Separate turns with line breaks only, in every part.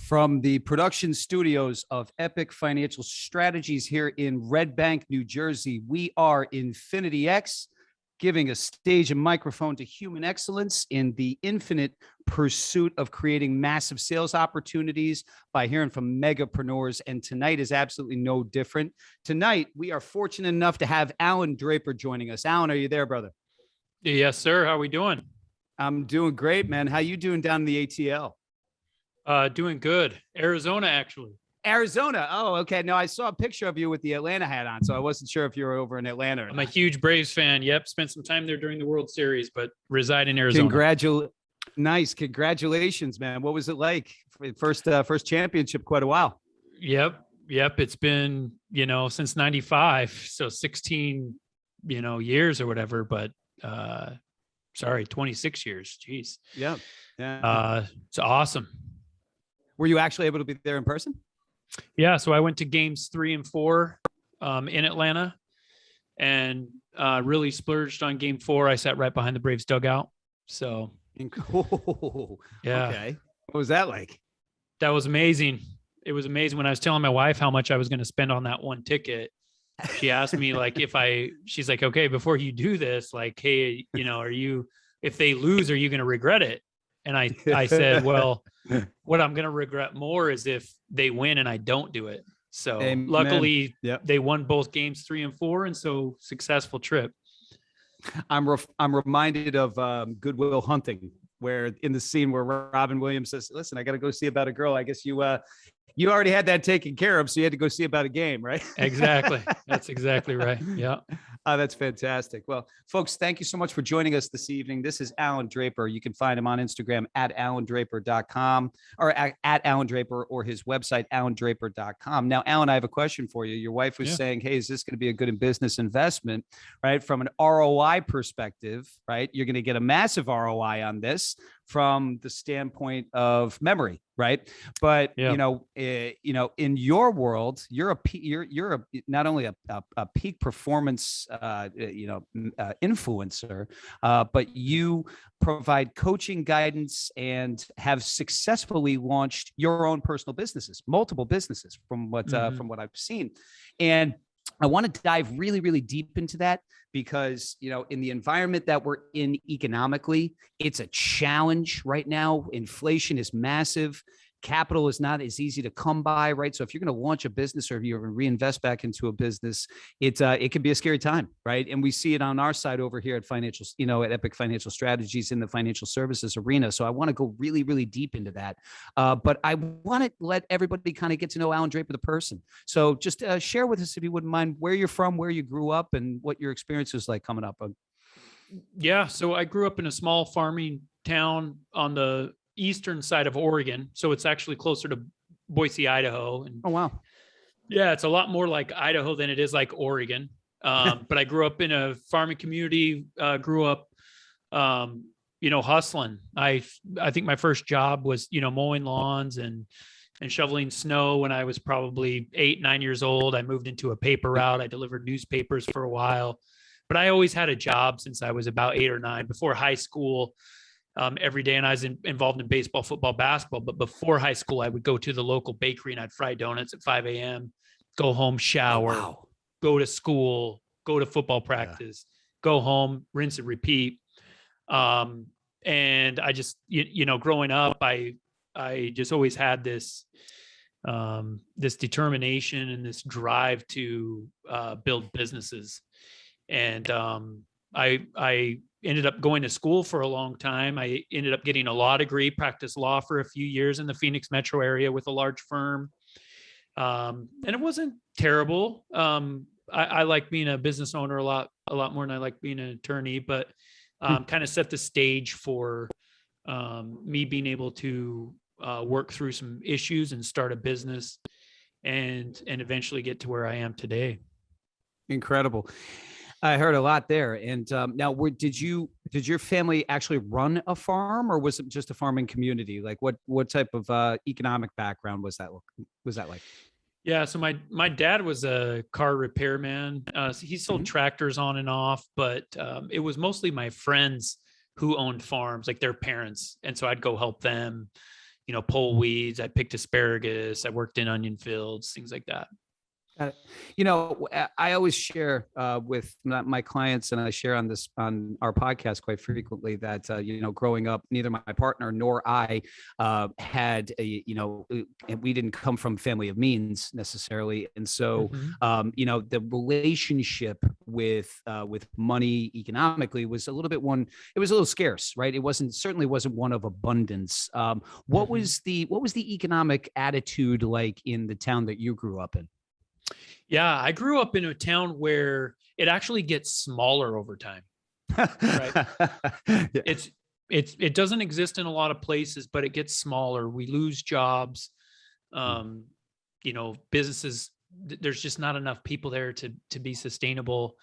From the production studios of Epic Financial Strategies here in Red Bank, New Jersey, we are Infinity X, giving a stage and microphone to human excellence in the infinite pursuit of creating massive sales opportunities by hearing from megapreneurs. And tonight is absolutely no different. Tonight, we are fortunate enough to have Allan Draper joining us. Allan, are you there, brother?
Yes, sir. How are we doing?
I'm doing great, man. How you doing down in the ATL?
Doing good. Arizona, actually.
Arizona. Oh, okay. No, I saw a picture of you with the Atlanta hat on, so I wasn't sure if you were over in Atlanta or
I'm
not.
a huge Braves fan. Yep. Spent some time there during the World Series, but reside in Arizona.
Nice. Congratulations, man. What was it like? First championship, quite a while.
Yep. It's been, since 95. So 16, years or whatever, but, 26 years. Jeez.
Yeah.
It's awesome.
Were you actually able to be there in person?
Yeah. So I went to games 3 and 4, in Atlanta, and, really splurged on game 4. I sat right behind the Braves dugout. So yeah.
Okay. What was that like?
That was amazing. It was amazing. When I was telling my wife how much I was going to spend on that one ticket, she asked me she's like, okay, before you do this, like, hey, if they lose, are you going to regret it? And I said, well, what I'm going to regret more is if they win and I don't do it. So Amen. Luckily They won both games 3 and 4. And so successful trip.
I'm reminded of Good Will Hunting, where in the scene where Robin Williams says, listen, I got to go see about a girl. I guess you already had that taken care of, so you had to go see about a game, right?
Exactly. That's exactly right. Yeah.
That's fantastic. Well, folks, thank you so much for joining us this evening. This is Allan Draper. You can find him on Instagram at allandraper.com or at Allan Draper, or his website, allandraper.com. Now, Allan, I have a question for you. Your wife was saying, hey, is this going to be a good business investment, right? From an ROI perspective, right? You're going to get a massive ROI on this from the standpoint of memory, right? But in your world, you're not only a peak performance influencer, but you provide coaching guidance and have successfully launched your own personal businesses, multiple businesses, from what I've seen. And I want to dive really, really deep into that because, in the environment that we're in economically, it's a challenge right now. Inflation is massive. Capital is not as easy to come by, right? So if you're going to launch a business or if you're going to reinvest back into a business, it can be a scary time, right? And we see it on our side over here at at Epic Financial Strategies in the financial services arena. So I want to go really, really deep into that. But I want to let everybody kind of get to know Allan Draper, the person. So just share with us, if you wouldn't mind, where you're from, where you grew up, and what your experience was like coming up.
Yeah. So I grew up in a small farming town on the eastern side of Oregon. So it's actually closer to Boise, Idaho. And
oh, wow.
Yeah, it's a lot more like Idaho than it is like Oregon. But I grew up in a farming community, grew up, hustling. I think my first job was, mowing lawns and shoveling snow when I was probably 8, 9 years old. I moved into a paper route. I delivered newspapers for a while, but I always had a job since I was about 8 or 9. Before high school, every day, and I was involved in baseball, football, basketball. But before high school, I would go to the local bakery and I'd fry donuts at 5 a.m., go home, shower, go to school, go to football practice, go home, rinse and repeat. And I just, growing up, I just always had this determination and this drive to build businesses. And I ended up going to school for a long time. I ended up getting a law degree, practiced law for a few years in the Phoenix metro area with a large firm. And it wasn't terrible. I like being a business owner a lot more than I like being an attorney, but kind of set the stage for me being able to work through some issues and start a business and eventually get to where I am today.
Incredible. I heard a lot there. And now, did your family actually run a farm, or was it just a farming community? Like, what type of economic background was that like?
Yeah, so my dad was a car repairman. He sold tractors on and off, but it was mostly my friends who owned farms, like their parents, and so I'd go help them. pull weeds. I picked asparagus. I worked in onion fields, things like that.
I always share with my clients, and I share on our podcast quite frequently that growing up, neither my partner nor I had we didn't come from a family of means necessarily, and so the relationship with money economically was a little bit it was a little scarce, right? It certainly wasn't one of abundance. What was the economic attitude like in the town that you grew up in?
Yeah, I grew up in a town where it actually gets smaller over time. Right? Yeah. It doesn't exist in a lot of places, but it gets smaller. We lose jobs. Businesses, there's just not enough people there to be sustainable.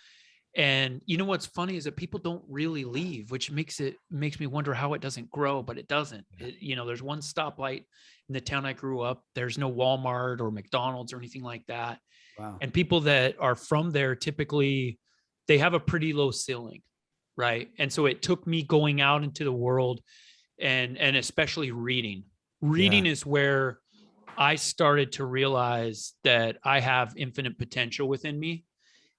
And what's funny is that people don't really leave, which makes me wonder how it doesn't grow, but it doesn't. There's one stoplight in the town I grew up. There's no Walmart or McDonald's or anything like that. Wow. And people that are from there, typically they have a pretty low ceiling, right? And so it took me going out into the world and especially reading. Reading is where I started to realize that I have infinite potential within me.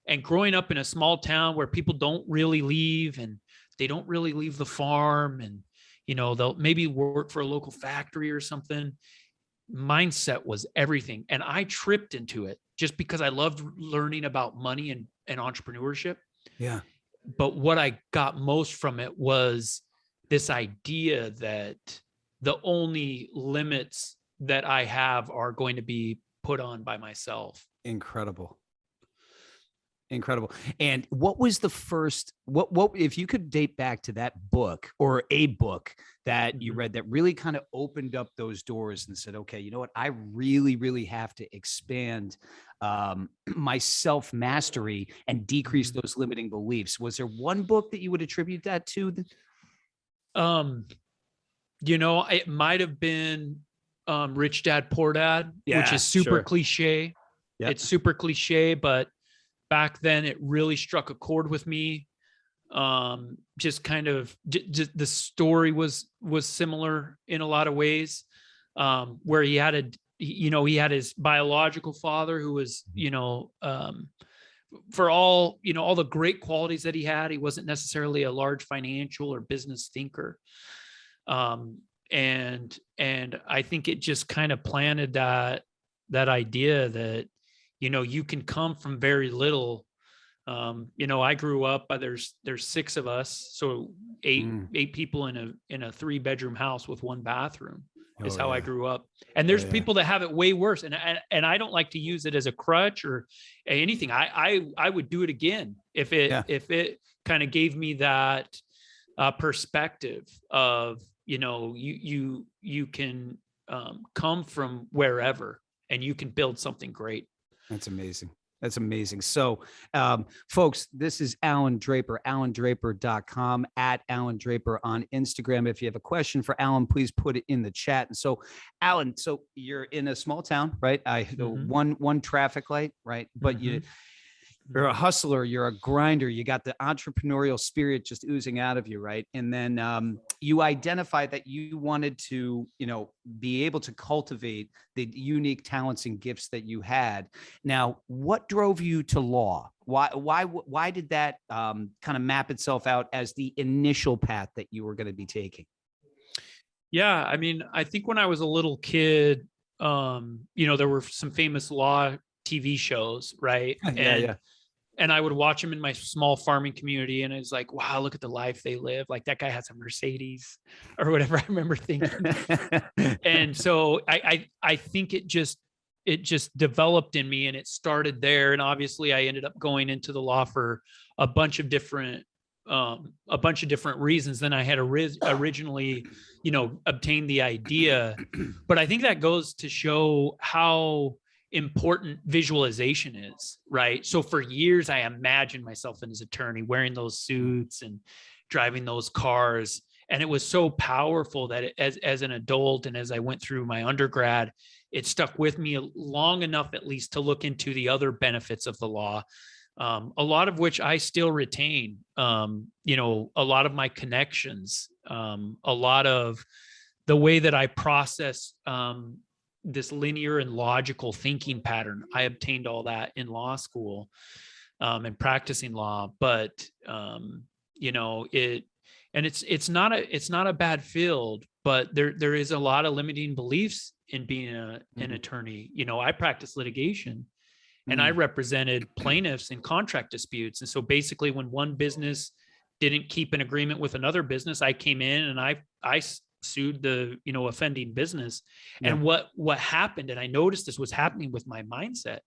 And growing up in a small town where people don't really leave and they don't really leave the farm, and they'll maybe work for a local factory or something. Mindset was everything. And I tripped into it just because I loved learning about money and entrepreneurship. Yeah. But what I got most from it was this idea that the only limits that I have are going to be put on by myself.
Incredible. And what was the first, what if you could date back to that book or a book that you read that really kind of opened up those doors and said, okay, you know what, I really, really have to expand my self-mastery and decrease those limiting beliefs. Was there one book that you would attribute that to?
It might've been Rich Dad, Poor Dad, which is super cliche. Yep. It's super cliche, but back then it really struck a chord with me. Just kind of the story was similar in a lot of ways, where he had his biological father who was, for all the great qualities that he had, he wasn't necessarily a large financial or business thinker. And I think it just kind of planted that idea that, you can come from very little. I grew up, there's 6 of us. So eight people in a 3-bedroom house with 1 bathroom is how I grew up. And there's people that have it way worse. And I don't like to use it as a crutch or anything. I would do it again if it kind of gave me that perspective of, you can come from wherever and you can build something great.
That's amazing. So, folks, this is Allan Draper, allandraper.com, at Allan Draper on Instagram. If you have a question for Allan, please put it in the chat. And so, Allan, you're in a small town, right? One traffic light, right? But you're a hustler, you're a grinder, you got the entrepreneurial spirit just oozing out of you, right? And then you identified that you wanted to, be able to cultivate the unique talents and gifts that you had. Now, what drove you to law? Why did that kind of map itself out as the initial path that you were going to be taking?
Yeah, I mean, I think when I was a little kid, there were some famous law TV shows, right? And I would watch them in my small farming community, and it's like, wow, look at the life they live. Like, that guy has a Mercedes or whatever, I remember thinking. And so I think it just developed in me, and it started there. And obviously I ended up going into the law for a bunch of different reasons than I had originally, obtained the idea. But I think that goes to show how important visualization is, right? So for years, I imagined myself as an attorney wearing those suits and driving those cars. And it was so powerful that as an adult and as I went through my undergrad, it stuck with me long enough, at least, to look into the other benefits of the law, a lot of which I still retain, a lot of my connections, a lot of the way that I process this linear and logical thinking pattern. I obtained all that in law school and practicing law, but it's not a bad field, but there is a lot of limiting beliefs in being an attorney. I practice litigation, and I represented plaintiffs in contract disputes. And so basically, when one business didn't keep an agreement with another business, I came in and I sued the offending business. And what happened, and I noticed this was happening with my mindset,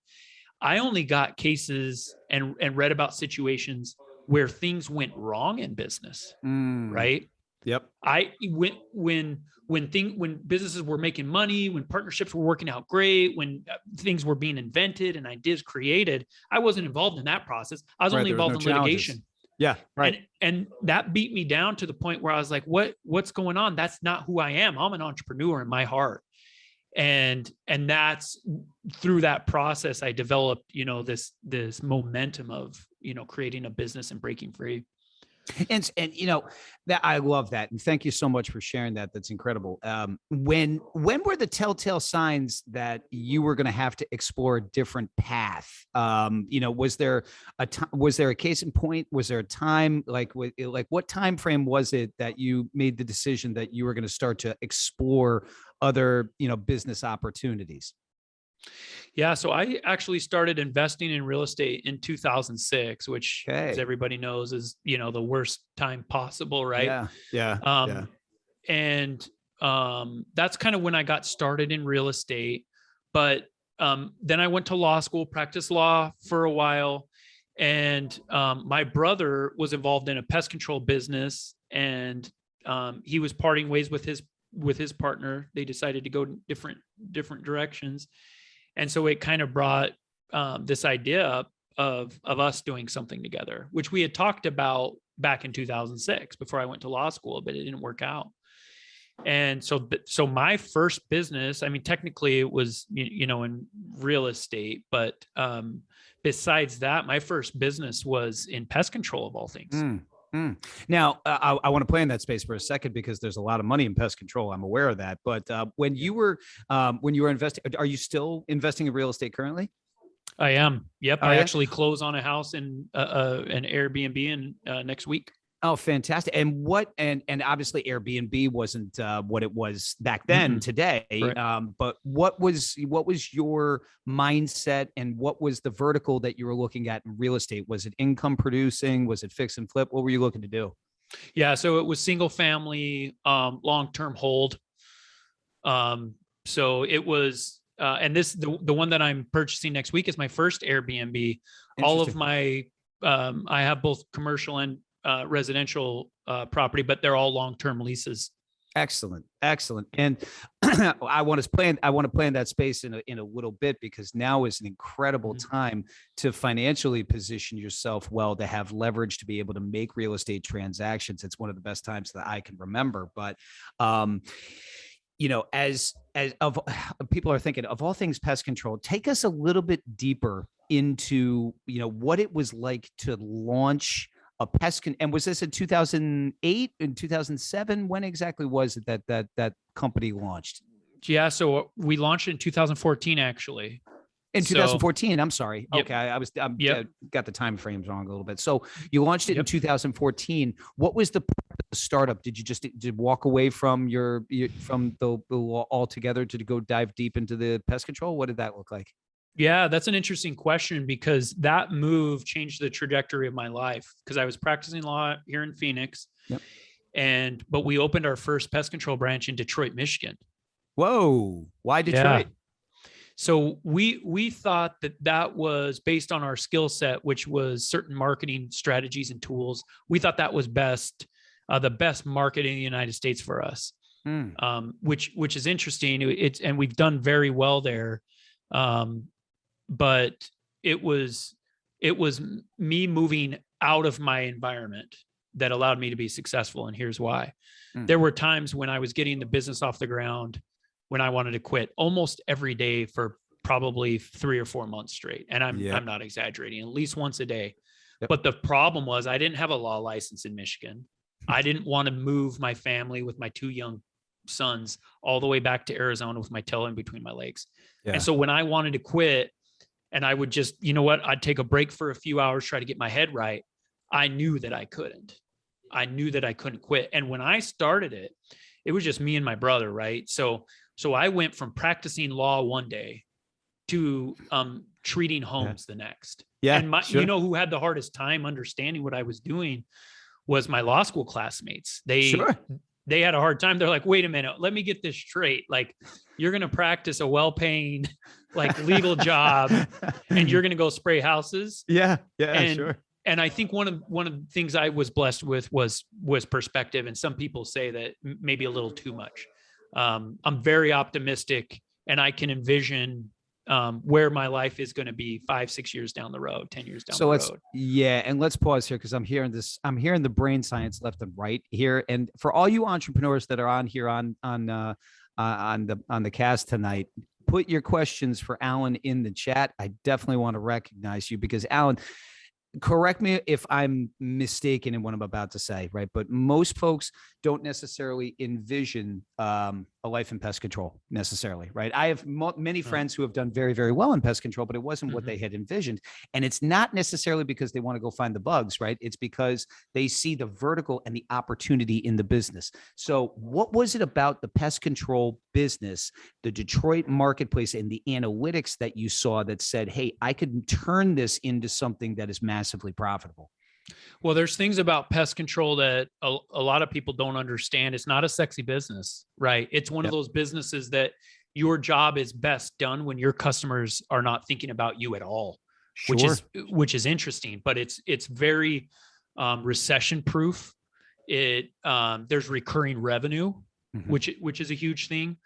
I only got cases and read about situations where things went wrong in business, right?
Yep.
When businesses were making money, when partnerships were working out great, when things were being invented and ideas created, I wasn't involved in that process. I was only involved in litigation.
Yeah. Right.
And that beat me down to the point where I was like, what's going on? That's not who I am. I'm an entrepreneur in my heart. And that's through that process, I developed, this momentum of, creating a business and breaking free.
And that I love that. And thank you so much for sharing that. That's incredible. When were the telltale signs that you were going to have to explore a different path? Was there a case in point? Was there a time, like what time frame was it that you made the decision that you were going to start to explore other, business opportunities?
Yeah. So I actually started investing in real estate in 2006, which, as everybody knows, is, the worst time possible. Right.
Yeah.
And that's kind of when I got started in real estate. But then I went to law school, practiced law for a while. And my brother was involved in a pest control business, and he was parting ways with his partner. They decided to go different directions. And so it kind of brought this idea up of us doing something together, which we had talked about back in 2006 before I went to law school, but it didn't work out. And so my first business, I mean, technically it was, in real estate, but besides that, my first business was in pest control, of all things.
Now, I want to play in that space for a second because there's a lot of money in pest control. I'm aware of that. But when you were investing, are you still investing in real estate currently?
I am. Yep. I actually close on a house in an Airbnb next week.
Oh, fantastic. And and obviously Airbnb wasn't what it was back then today.
Right.
But what was your mindset, and what was the vertical that you were looking at in real estate? Was it income producing? Was it fix and flip? What were you looking to do?
Yeah. So it was single family, long-term hold. So it was, and the one that I'm purchasing next week is my first Airbnb. All of my, I have both commercial and residential property, but they're all long-term leases.
Excellent. And I want to play in that space in a little bit, because now is an incredible time to financially position yourself well, to have leverage, to be able to make real estate transactions. It's one of the best times that I can remember. But as of people are thinking of all things pest control, take us a little bit deeper into, what it was like to launch a and was this in 2008 and 2007? When exactly was it that company launched?
Yeah. So we launched in 2014, actually.
In 2014, I'm sorry.
Yep.
Okay. I got the time frames wrong a little bit. So you launched it in 2014. What was the startup? Did you walk away from from the law altogether to go dive deep into the pest control? What did that look like?
Yeah, that's an interesting question, because that move changed the trajectory of my life, because I was practicing law here in Phoenix.
Yep.
But we opened our first pest control branch in Detroit, Michigan.
Whoa. Why Detroit?
Yeah. So we thought that was based on our skill set, which was certain marketing strategies and tools. We thought that was the best market in the United States for us, which is interesting. And we've done very well there. But it was me moving out of my environment that allowed me to be successful. And here's why. There were times when I was getting the business off the ground when I wanted to quit almost every day for probably 3 or 4 months straight. And I'm not exaggerating, at least once a day.
Yep.
But the problem was I didn't have a law license in Michigan. I didn't want to move my family with my 2 young sons all the way back to Arizona with my tail in between my legs.
Yeah.
And so when I wanted to quit, and I would just, you know what, I'd take a break for a few hours, try to get my head right. I knew that I couldn't. I knew that I couldn't quit. And when I started it, it was just me and my brother, right? So I went from practicing law one day to treating homes the next.
Yeah.
And
Sure.
you know who had the hardest time understanding what I was doing was my law school classmates. They had a hard time. They're like, wait a minute, let me get this straight. Like, you're going to practice a well-paying, like, legal job, and you're going to go spray houses.
Yeah. Yeah. Sure.
And I think one of the things I was blessed with was perspective. And some people say that maybe a little too much. I'm very optimistic, and I can envision where my life is going to be 5-6 years down the road, 10 years down the road. And let's pause here, because I'm hearing the brain science left and right here. And for all you entrepreneurs that are on here on the cast tonight, put your questions for Allan in the chat. I definitely want to recognize you, because Allan, correct me if I'm mistaken in what I'm about to say, right? But most folks don't necessarily envision a life in pest control necessarily, right? I have many friends who have done very, very well in pest control, but it wasn't what they had envisioned. And it's not necessarily because they want to go find the bugs, right? It's because they see the vertical and the opportunity in the business. So what was it about the pest control business, the Detroit marketplace, and the analytics that you saw that said, hey, I could turn this into something that is massively profitable? Well, there's things about pest control that a lot of people don't understand. It's not a sexy business, right? It's one of those businesses that your job is best done when your customers are not thinking about you at all, which is interesting, but it's very recession proof. There's recurring revenue, which is a huge thing.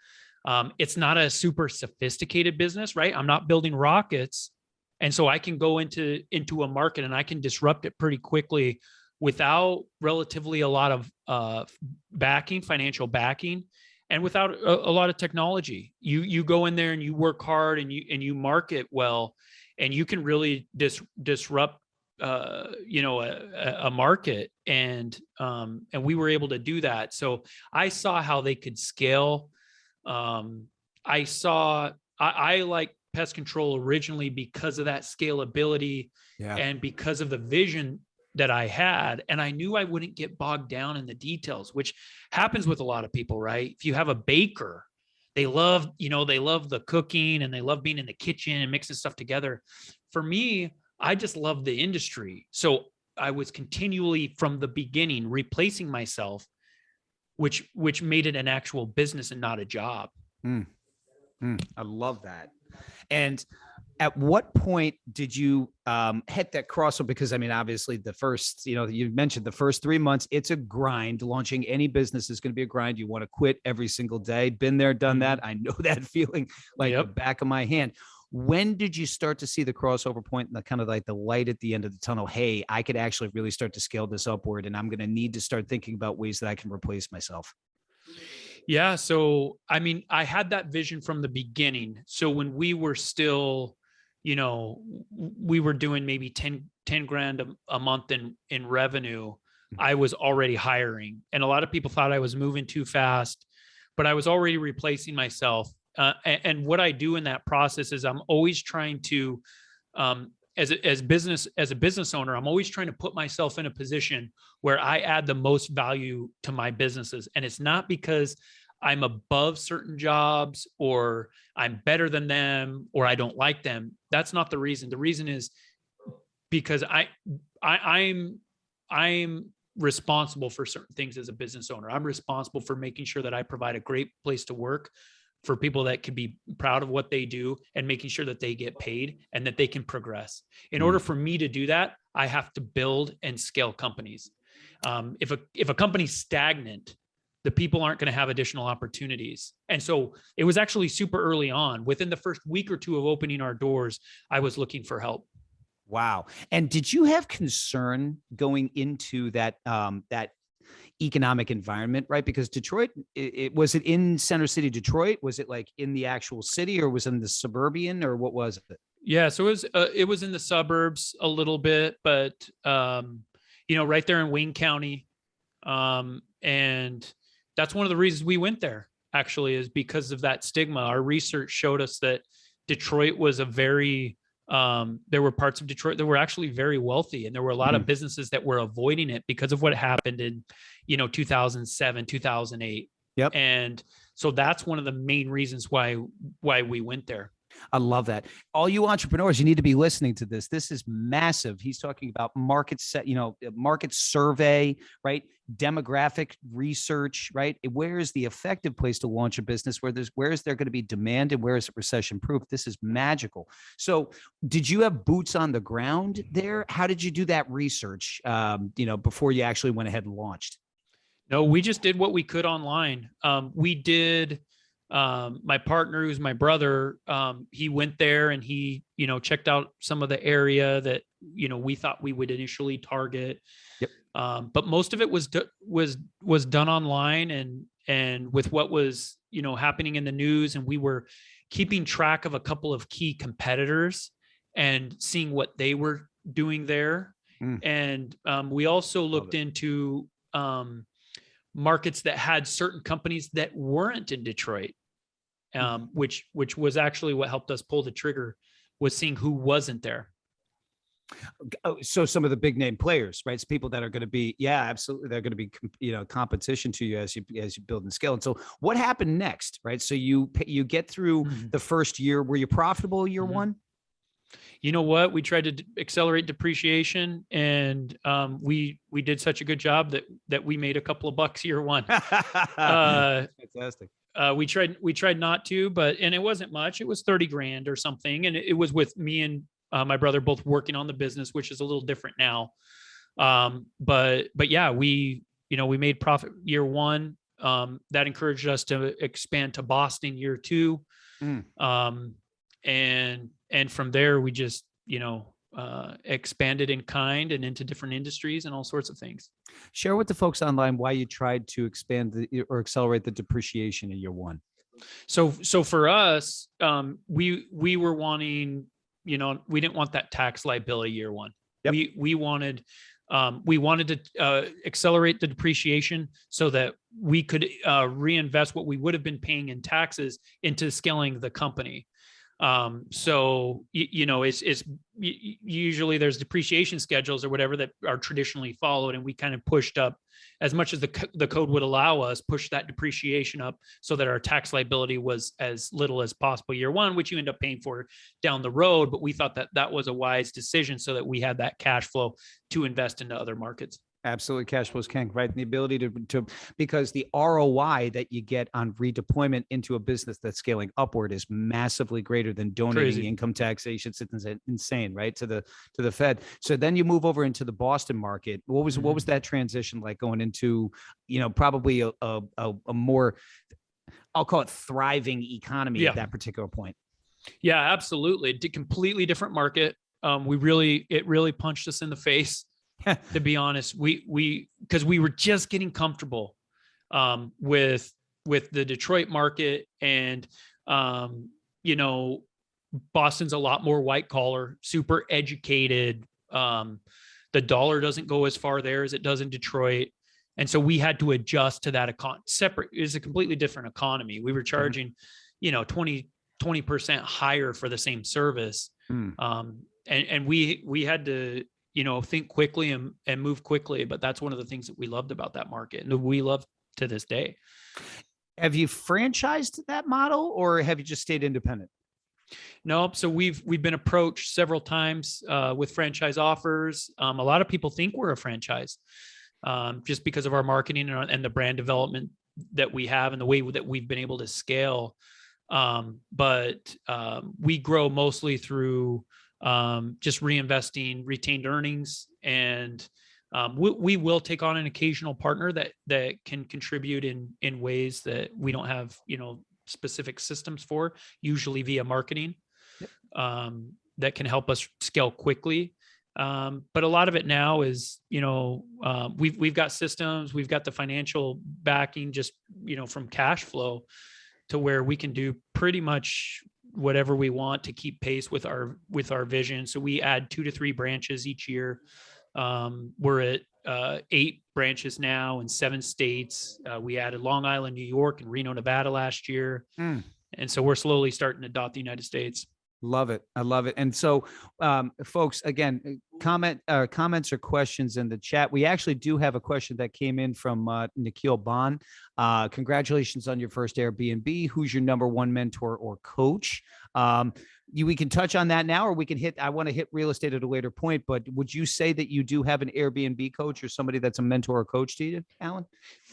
It's not a super sophisticated business, right? I'm not building rockets. And so I can go into a market and I can disrupt it pretty quickly without relatively a lot of financial backing, and without a lot of technology. You go in there and you work hard and you market well, and you can really disrupt a market. And we were able to do that. So I saw how they could scale. I like pest control originally because of that scalability and because of the vision that I had. And I knew I wouldn't get bogged down in the details, which happens with a lot of people, right? If you have a baker, they love the cooking and they love being in the kitchen and mixing stuff together. For me, I just love the industry. So I was continually from the beginning replacing myself, which made it an actual business and not a job.
I love that. And at what point did you hit that crossover? Because I mean, obviously the first, you mentioned the first 3 months, it's a grind. Launching any business is going to be a grind. You want to quit every single day. Been there, done that. I know that feeling like the back of my hand. When did you start to see the crossover point and the kind of like the light at the end of the tunnel? Hey, I could actually really start to scale this upward, and I'm going to need to start thinking about ways that I can replace myself.
Yeah. So, I mean, I had that vision from the beginning. So when we were still, we were doing maybe 10 grand a month in revenue, I was already hiring. And a lot of people thought I was moving too fast, but I was already replacing myself. And what I do in that process is I'm always trying to, as a business owner, I'm always trying to put myself in a position where I add the most value to my businesses. And it's not because I'm above certain jobs or I'm better than them or I don't like them. That's not the reason. The reason is because I'm responsible for certain things as a business owner. I'm responsible for making sure that I provide a great place to work for people that can be proud of what they do and making sure that they get paid and that they can progress. In order for me to do that, I have to build and scale companies. If a company's stagnant, the people aren't going to have additional opportunities. And so it was actually super early on. Within the first week or two of opening our doors, I was looking for help.
Wow. And did you have concern going into that economic environment, right? Because Detroit, was it in Center City, Detroit? Was it like in the actual city, or was it in the suburban, or what was it?
Yeah, so it was in the suburbs a little bit, but right there in Wayne County, and that's one of the reasons we went there. actually, is because of that stigma. Our research showed us that Detroit was a very, there were parts of Detroit that were actually very wealthy, and there were a lot of businesses that were avoiding it because of what happened in, 2007, 2008.
Yep.
And so that's one of the main reasons why we went there.
I love that. All you entrepreneurs, you need to be listening to this. This is massive. He's talking about market market survey, right? Demographic research, right? Where is the effective place to launch a business? Where is there going to be demand, and where is it recession proof? This is magical. So did you have boots on the ground there? How did you do that research, before you actually went ahead and launched?
No, we just did what we could online. We did. My partner, who's my brother, he went there and he, checked out some of the area that, we thought we would initially target.
Yep.
But most of it was done online and with what was, happening in the news. And we were keeping track of a couple of key competitors and seeing what they were doing there. And we also looked into markets that had certain companies that weren't in Detroit. Which was actually what helped us pull the trigger, was seeing who wasn't there.
So some of the big name players, right? It's people that are going to be, absolutely. They're going to be, competition to you as you build and scale. And so what happened next, right? So you get through the first year. Were you profitable year one?
You know what? We tried to accelerate depreciation, and we did such a good job that we made a couple of bucks year one.
Fantastic.
We tried not to, and it wasn't much. It was 30 grand or something. And it was with me and my brother both working on the business, which is a little different now. But yeah, we made profit year one. That encouraged us to expand to Boston year two. And from there we just, expanded in kind and into different industries and all sorts of things.
Share with the folks online why you tried to expand or accelerate the depreciation in year one.
So for us, we were wanting, we didn't want that tax liability year one. Yep. We wanted to accelerate the depreciation so that we could reinvest what we would have been paying in taxes into scaling the company. So, it's usually there's depreciation schedules or whatever that are traditionally followed. And we kind of pushed up as much as the code would allow us, push that depreciation up so that our tax liability was as little as possible year one, which you end up paying for down the road. But we thought that was a wise decision so that we had that cash flow to invest into other markets.
Absolutely. Cash flow is king, right? And the ability to, because the ROI that you get on redeployment into a business that's scaling upward is massively greater than donating income taxation. It's insane, right? To the Fed. So then you move over into the Boston market. What was that transition like going into, probably a more, I'll call it thriving economy at that particular point?
Yeah, absolutely. A completely different market. It really punched us in the face. To be honest, because we were just getting comfortable with the Detroit market, and Boston's a lot more white collar, super educated. The dollar doesn't go as far there as it does in Detroit, and so we had to adjust to that separate. It's a completely different economy. We were charging, 20% higher for the same service, and we had to think quickly and move quickly. But that's one of the things that we loved about that market, and we love to this day.
Have you franchised that model, or have you just stayed independent?
No. So we've been approached several times with franchise offers. A lot of people think we're a franchise just because of our marketing and the brand development that we have and the way that we've been able to scale. But we grow mostly through just reinvesting retained earnings, and we will take on an occasional partner that can contribute in ways that we don't have specific systems for, usually via marketing. That can help us scale quickly. But a lot of it now is we've got systems, we've got the financial backing just from cash flow to where we can do pretty much whatever we want to keep pace with our vision. So we add 2 to 3 branches each year. We're at 8 branches now in 7 states. We added Long Island, New York, and Reno, Nevada last year. And so we're slowly starting to dot the United States.
Love it. I love it. And so, folks, again, comments or questions in the chat. We actually do have a question that came in from Nikhil Bond. Congratulations on your first Airbnb. Who's your number one mentor or coach? We can touch on that now, or we can I want to hit real estate at a later point, but would you say that you do have an Airbnb coach or somebody that's a mentor or coach to you, Allan?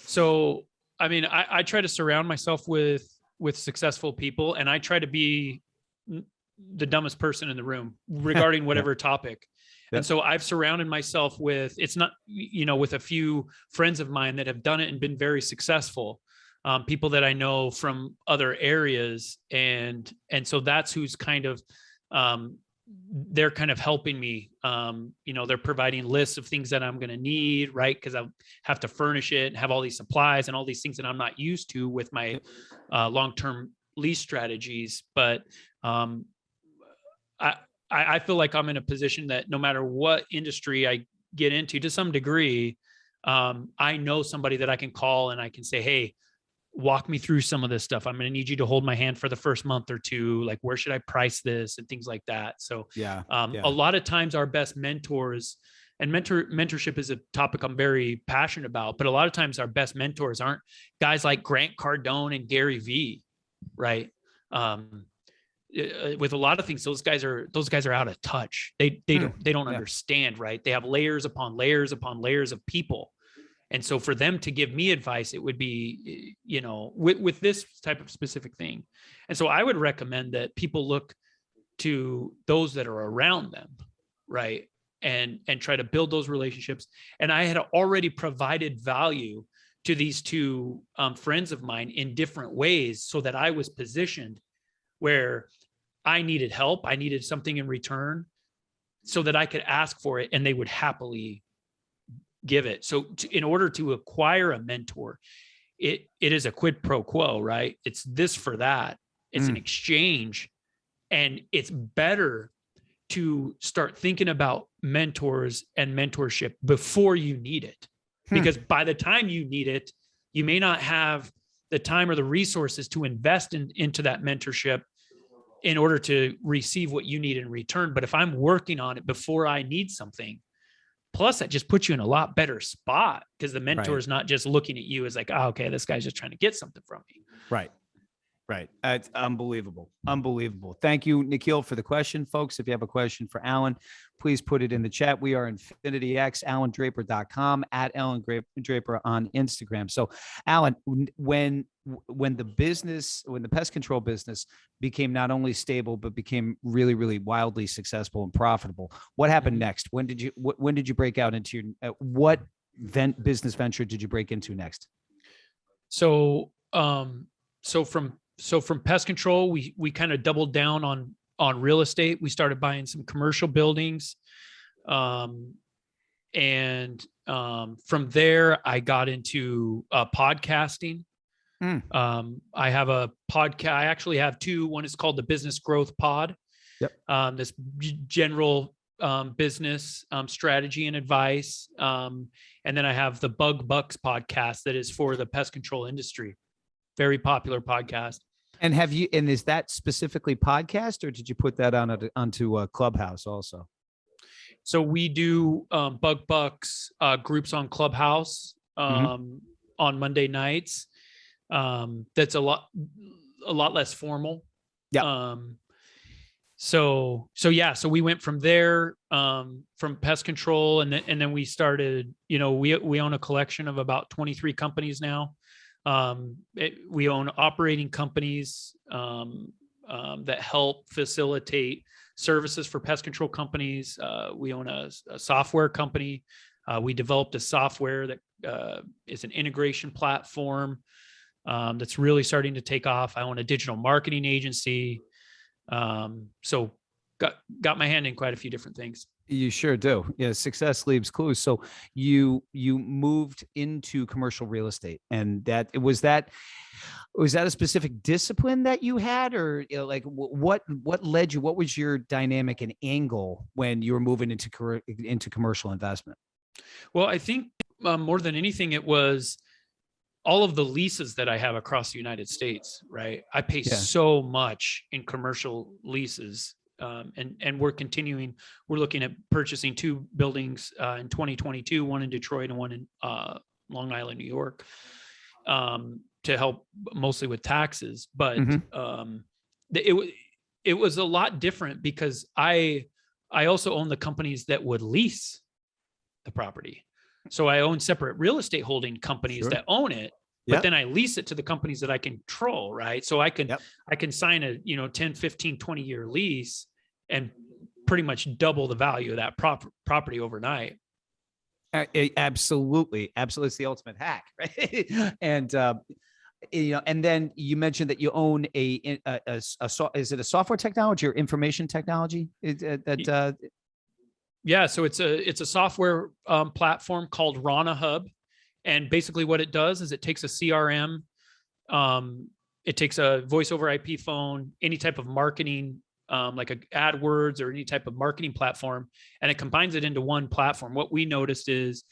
So, I mean, I try to surround myself with successful people, and I try to be the dumbest person in the room regarding whatever topic. And so I've surrounded myself with, it's not, with a few friends of mine that have done it and been very successful, people that I know from other areas. And so that's who's kind of, they're kind of helping me. They're providing lists of things that I'm going to need, right? Because I have to furnish it and have all these supplies and all these things that I'm not used to with my long-term lease strategies. But I feel like I'm in a position that no matter what industry I get into, to some degree, I know somebody that I can call and I can say, hey, walk me through some of this stuff. I'm going to need you to hold my hand for the first month or two. Like, where should I price this and things like that. So a lot of times our best mentors, and mentorship is a topic I'm very passionate about, but a lot of times our best mentors aren't guys like Grant Cardone and Gary Vee, right? With a lot of things, those guys are out of touch. They don't understand, right? They have layers upon layers upon layers of people. And so for them to give me advice, it would be, with this type of specific thing. And so I would recommend that people look to those that are around them, right? And try to build those relationships. And I had already provided value to these two friends of mine in different ways, so that I was positioned where I needed help. I needed something in return so that I could ask for it and they would happily give it. So in order to acquire a mentor, it is a quid pro quo, right? It's this for that. It's an exchange. And it's better to start thinking about mentors and mentorship before you need it. Because by the time you need it, you may not have the time or the resources to invest into that mentorship in order to receive what you need in return. But if I'm working on it before I need something, plus that just puts you in a lot better spot, because the mentor is not just looking at you as like, oh, okay, this guy's just trying to get something from me.
Right. It's unbelievable. Thank you, Nikhil, for the question. Folks, if you have a question for Allan, please put it in the chat. We are InfinityX, AllanDraper.com, at Allan Draper on Instagram. So, Allan, when the pest control business became not only stable, but became really, really wildly successful and profitable, what happened next? When did you break out into your, what business venture did you break into next?
So from pest control, we kind of doubled down on real estate. We started buying some commercial buildings. And from there, I got into podcasting. I have a podcast. I actually have two. One is called the Business Growth Pod. Yep. This general business strategy and advice. And then I have the Bug Bucks podcast that is for the pest control industry. Very popular podcast.
And is that specifically podcast, or did you put that onto Clubhouse also?
So we do Bug Bucks groups on Clubhouse on Monday nights. That's a lot less formal. Yeah. So we went from there, from pest control, and then we started, we own a collection of about 23 companies now. We own operating companies that help facilitate services for pest control companies. We own a software company. We developed a software that is an integration platform that's really starting to take off. I own a digital marketing agency. So got my hand in quite a few different things.
You sure do. Yeah. Success leaves clues. So you moved into commercial real estate, and was that a specific discipline that you had, or like what led you? What was your dynamic and angle when you were moving into commercial investment?
Well, I think more than anything, it was all of the leases that I have across the United States, right? I pay so much in commercial leases. And we're looking at purchasing 2 buildings in 2022, one in Detroit and one in Long Island, New York, to help mostly with taxes. But it was a lot different because I also own the companies that would lease the property. So I own separate real estate holding companies that own it, but then I lease it to the companies that I control, right? So I can sign a 10, 15, 20 year lease and pretty much double the value of that property overnight.
Absolutely. It's the ultimate hack, right? And and then you mentioned that you own is it a software technology or information technology?
Yeah, so it's a software platform called Rhona Hub, and basically what it does is it takes a CRM, it takes a voice over IP phone, any type of marketing, like a AdWords or any type of marketing platform, and it combines it into one platform. What we noticed is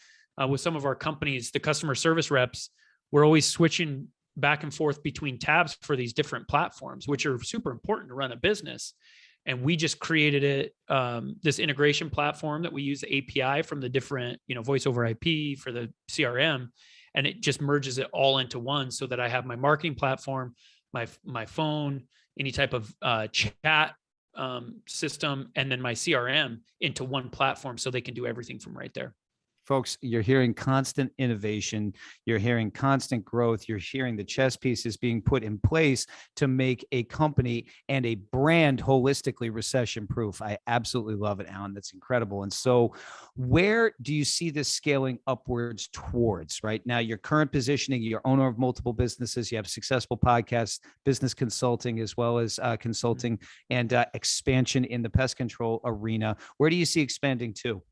with some of our companies, the customer service reps, we're always switching back and forth between tabs for these different platforms, which are super important to run a business. And we just created this integration platform that we use the API from the different, voice over IP for the CRM, and it just merges it all into one, so that I have my marketing platform, my phone, any type of chat system, and then my CRM into one platform, so they can do everything from right there.
Folks, you're hearing constant innovation. You're hearing constant growth. You're hearing the chess pieces being put in place to make a company and a brand holistically recession-proof. I absolutely love it, Allan. That's incredible. And so where do you see this scaling upwards towards? Right now, your current positioning, you're owner of multiple businesses. You have successful podcasts, business consulting, as well as consulting and expansion in the pest control arena. Where do you see expanding to?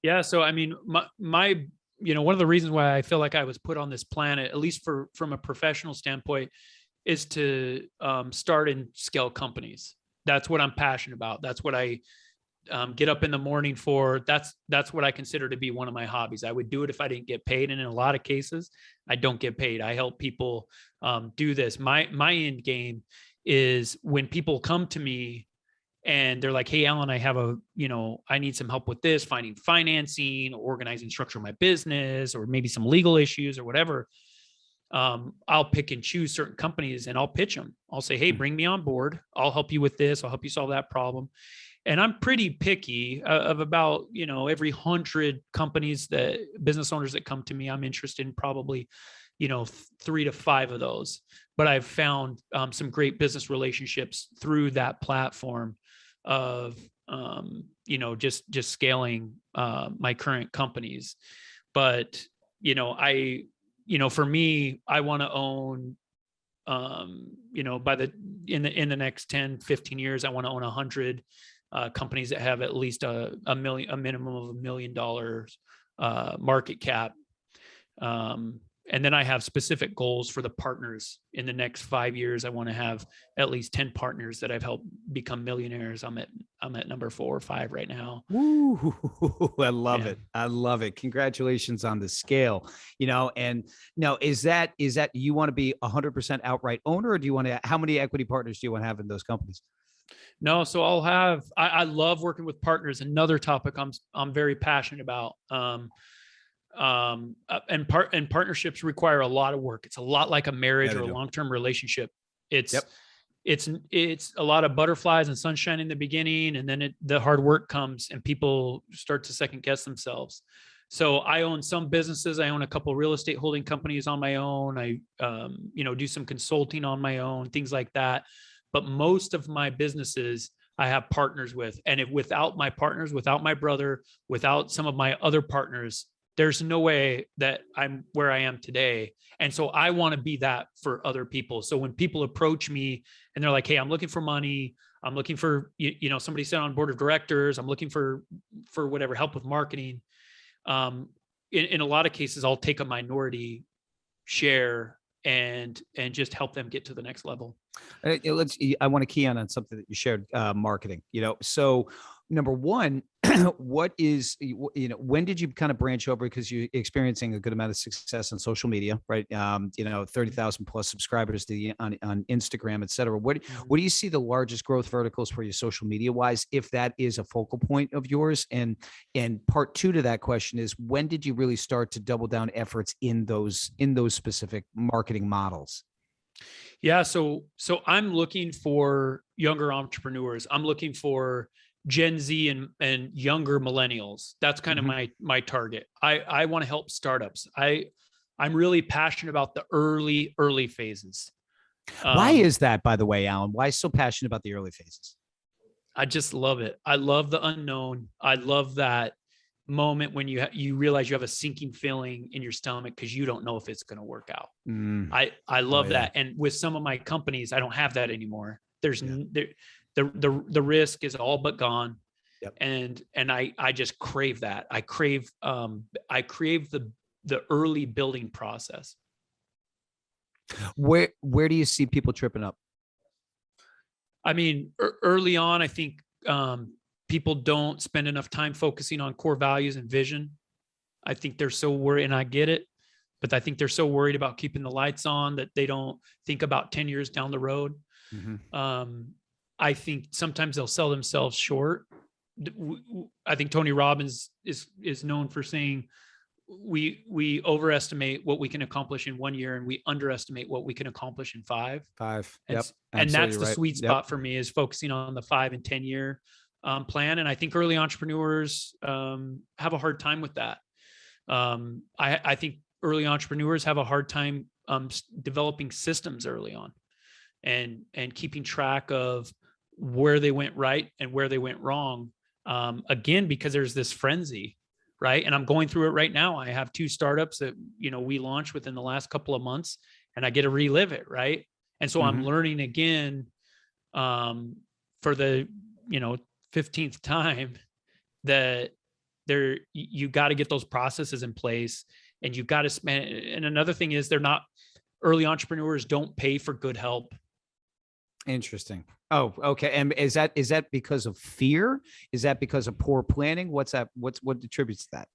Yeah. So, I mean, my one of the reasons why I feel like I was put on this planet, at least from a professional standpoint, is to start and scale companies. That's what I'm passionate about. That's what I get up in the morning for. That's what I consider to be one of my hobbies. I would do it if I didn't get paid. And in a lot of cases, I don't get paid. I help people do this. My end game is when people come to me and they're like, "Hey, Allan, I have I need some help with this, finding financing, or organizing structure of my business, or maybe some legal issues or whatever." I'll pick and choose certain companies and I'll pitch them. I'll say, "Hey, bring me on board. I'll help you with this. I'll help you solve that problem." And I'm pretty picky of about, every 100 companies business owners that come to me, I'm interested in probably, 3 to 5 of those. But I've found some great business relationships through that platform of just scaling my current companies. But for me, I want to own in the next 10, 15 years, I want to own 100 companies that have at least a minimum of $1 million market cap. And then I have specific goals for the partners. In the next 5 years, I want to have at least 10 partners that I've helped become millionaires. I'm at number 4 or 5 right now.
Ooh, I love it. I love it. Congratulations on the scale. And now is that you want to be 100% outright owner, or do you want to? How many equity partners do you want to have in those companies?
No, so I love working with partners. Another topic I'm very passionate about. And partnerships require a lot of work. It's a lot like a marriage or a long-term relationship. It's a lot of butterflies and sunshine in the beginning, and then the hard work comes and people start to second guess themselves. So I own some businesses. I own a couple of real estate holding companies on my own. I do some consulting on my own, things like that. But most of my businesses I have partners with. And without my partners, without my brother, without some of my other partners, there's no way that I'm where I am today. And so I want to be that for other people. So when people approach me and they're like, "Hey, I'm looking for money. I'm looking for, somebody sit on board of directors. I'm looking for whatever help with marketing." In a lot of cases, I'll take a minority share and just help them get to the next level.
I want to key on something that you shared, marketing. So number one, when did you kind of branch over, because you're experiencing a good amount of success on social media, right? 30,000 plus subscribers on Instagram, et cetera. What do you see the largest growth verticals for you social media wise, if that is a focal point of yours? And part two to that question is, when did you really start to double down efforts in those specific marketing models?
Yeah. So I'm looking for younger entrepreneurs. I'm looking for Gen Z and younger millennials. That's kind of my target. I want to help startups. I'm really passionate about the early phases.
Why is that, by the way, Allan? Why so passionate about the early phases?
I just love it. I love the unknown. I love that moment when you realize you have a sinking feeling in your stomach because you don't know if it's going to work out. I love that. And with some of my companies, I don't have that anymore. The risk is all but gone. Yep. And I just crave that. I crave the early building process.
Where do you see people tripping up?
I mean, early on, I think people don't spend enough time focusing on core values and vision. I think they're so worried, and I get it, but I think they're so worried about keeping the lights on that they don't think about 10 years down the road. I think sometimes they'll sell themselves short. I think Tony Robbins is known for saying we overestimate what we can accomplish in 1 year and we underestimate what we can accomplish in 5. And that's the sweet spot for me, is focusing on the 5 and 10 year plan. And I think early entrepreneurs have a hard time with that. I think early entrepreneurs have a hard time developing systems early on and keeping track of where they went right and where they went wrong. Again, because there's this frenzy, right? And I'm going through it right now. I have 2 startups that, we launched within the last couple of months, and I get to relive it. Right. And so I'm learning again for the, 15th time that you got to get those processes in place, and you've got to spend. And another thing is, early entrepreneurs don't pay for good help.
Interesting. Oh, okay. And is that because of fear? Is that because of poor planning? What attributes to that?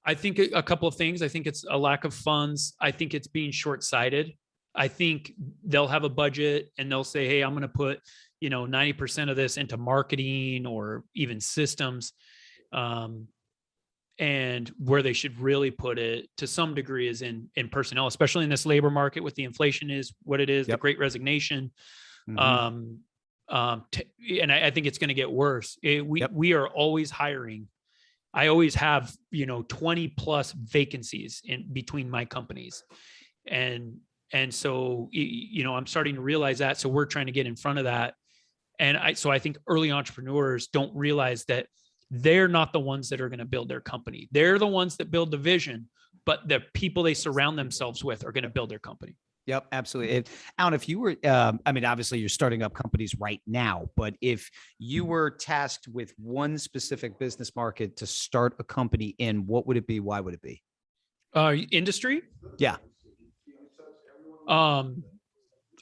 I think a couple of things. I think it's a lack of funds. I think it's being short-sighted. I think they'll have a budget and they'll say, hey, I'm going to put, 90% of this into marketing or even systems. And where they should really put it to some degree is in personnel, especially in this labor market with the inflation is what it is, the Great Resignation. And I think it's going to get worse. We are always hiring. I always have, 20 plus vacancies in between my companies. And so, I'm starting to realize that. So we're trying to get in front of that. And I think early entrepreneurs don't realize that they're not the ones that are going to build their company. They're the ones that build the vision, but the people they surround themselves with are going to build their company.
Yep, absolutely. Allan, if you were, obviously you're starting up companies right now, but if you were tasked with one specific business market to start a company in, what would it be? Why would it be?
Industry?
Yeah.
I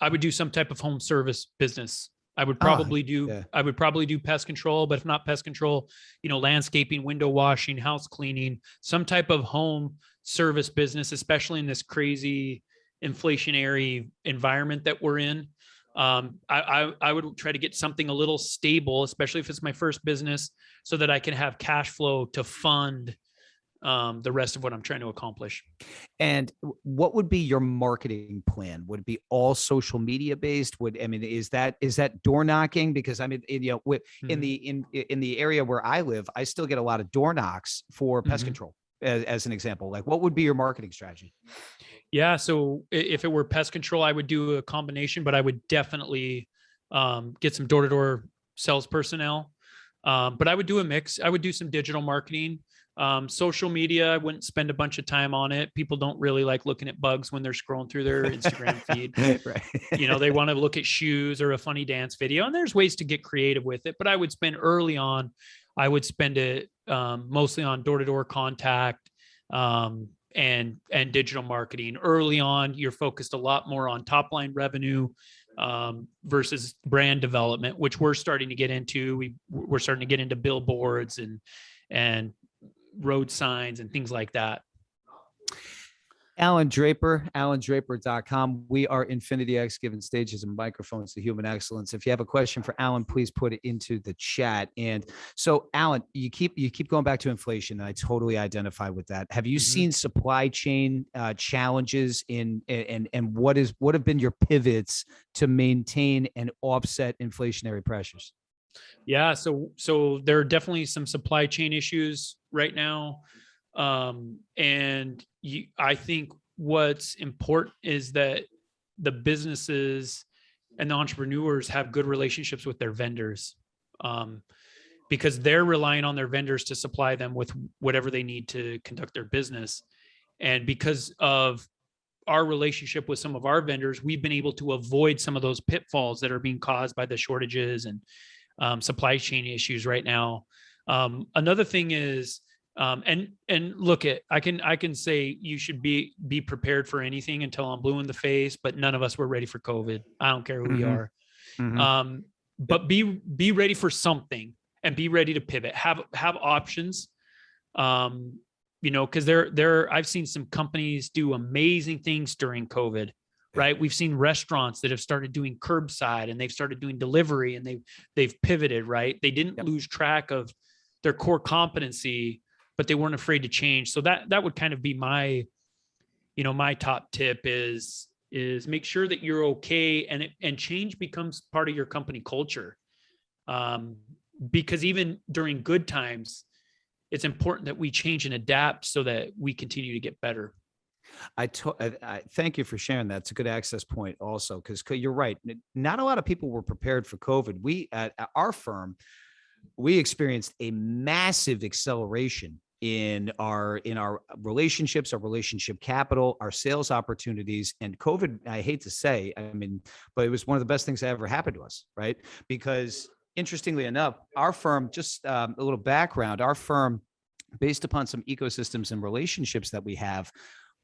would do some type of home service business. I would probably do pest control, but if not pest control, landscaping, window washing, house cleaning, some type of home service business, especially in this crazy inflationary environment that we're in. I would try to get something a little stable, especially if it's my first business, so that I can have cash flow to fund the rest of what I'm trying to accomplish.
And what would be your marketing plan? Would it be all social media based? Is that door knocking? Because in the area where I live, I still get a lot of door knocks for pest control as an example. Like, what would be your marketing strategy?
Yeah. So if it were pest control, I would do a combination, but I would definitely get some door-to-door sales personnel. But I would do a mix. I would do some digital marketing. Social media, I wouldn't spend a bunch of time on it. People don't really like looking at bugs when they're scrolling through their Instagram feed. Right. They want to look at shoes or a funny dance video, and there's ways to get creative with it. But I would spend it mostly on door-to-door contact and digital marketing. Early on, you're focused a lot more on top line revenue, versus brand development, which we're starting to get into. We're starting to get into billboards and road signs and things like that.
Allan Draper, AllanDraper.com. We are Infinity X, giving stages and microphones to human excellence. If you have a question for Allan, please put it into the chat. And so, Allan, you keep going back to inflation, and I totally identify with that. Have you seen supply chain challenges and what have been your pivots to maintain and offset inflationary pressures?
Yeah, so there are definitely some supply chain issues right now. I think what's important is that the businesses and the entrepreneurs have good relationships with their vendors, because they're relying on their vendors to supply them with whatever they need to conduct their business. And because of our relationship with some of our vendors, we've been able to avoid some of those pitfalls that are being caused by the shortages and supply chain issues right now. Another thing is, and look, I can say you should be prepared for anything until I'm blue in the face, but none of us were ready for COVID. I don't care who we are. But be ready for something and be ready to pivot. Have options. Because I've seen some companies do amazing things during COVID. Right. We've seen restaurants that have started doing curbside and they've started doing delivery and they've pivoted. Right. They didn't lose track of their core competency, but they weren't afraid to change. So that would kind of be my top tip is make sure that you're okay and change becomes part of your company culture. Because even during good times, it's important that we change and adapt so that we continue to get better.
I thank you for sharing that. It's a good access point also, because you're right. Not a lot of people were prepared for COVID. We at our firm, we experienced a massive acceleration in our relationships, our relationship capital, our sales opportunities. And COVID, I hate to say, but it was one of the best things that ever happened to us, right? Because interestingly enough, our firm, just a little background, our firm, based upon some ecosystems and relationships that we have,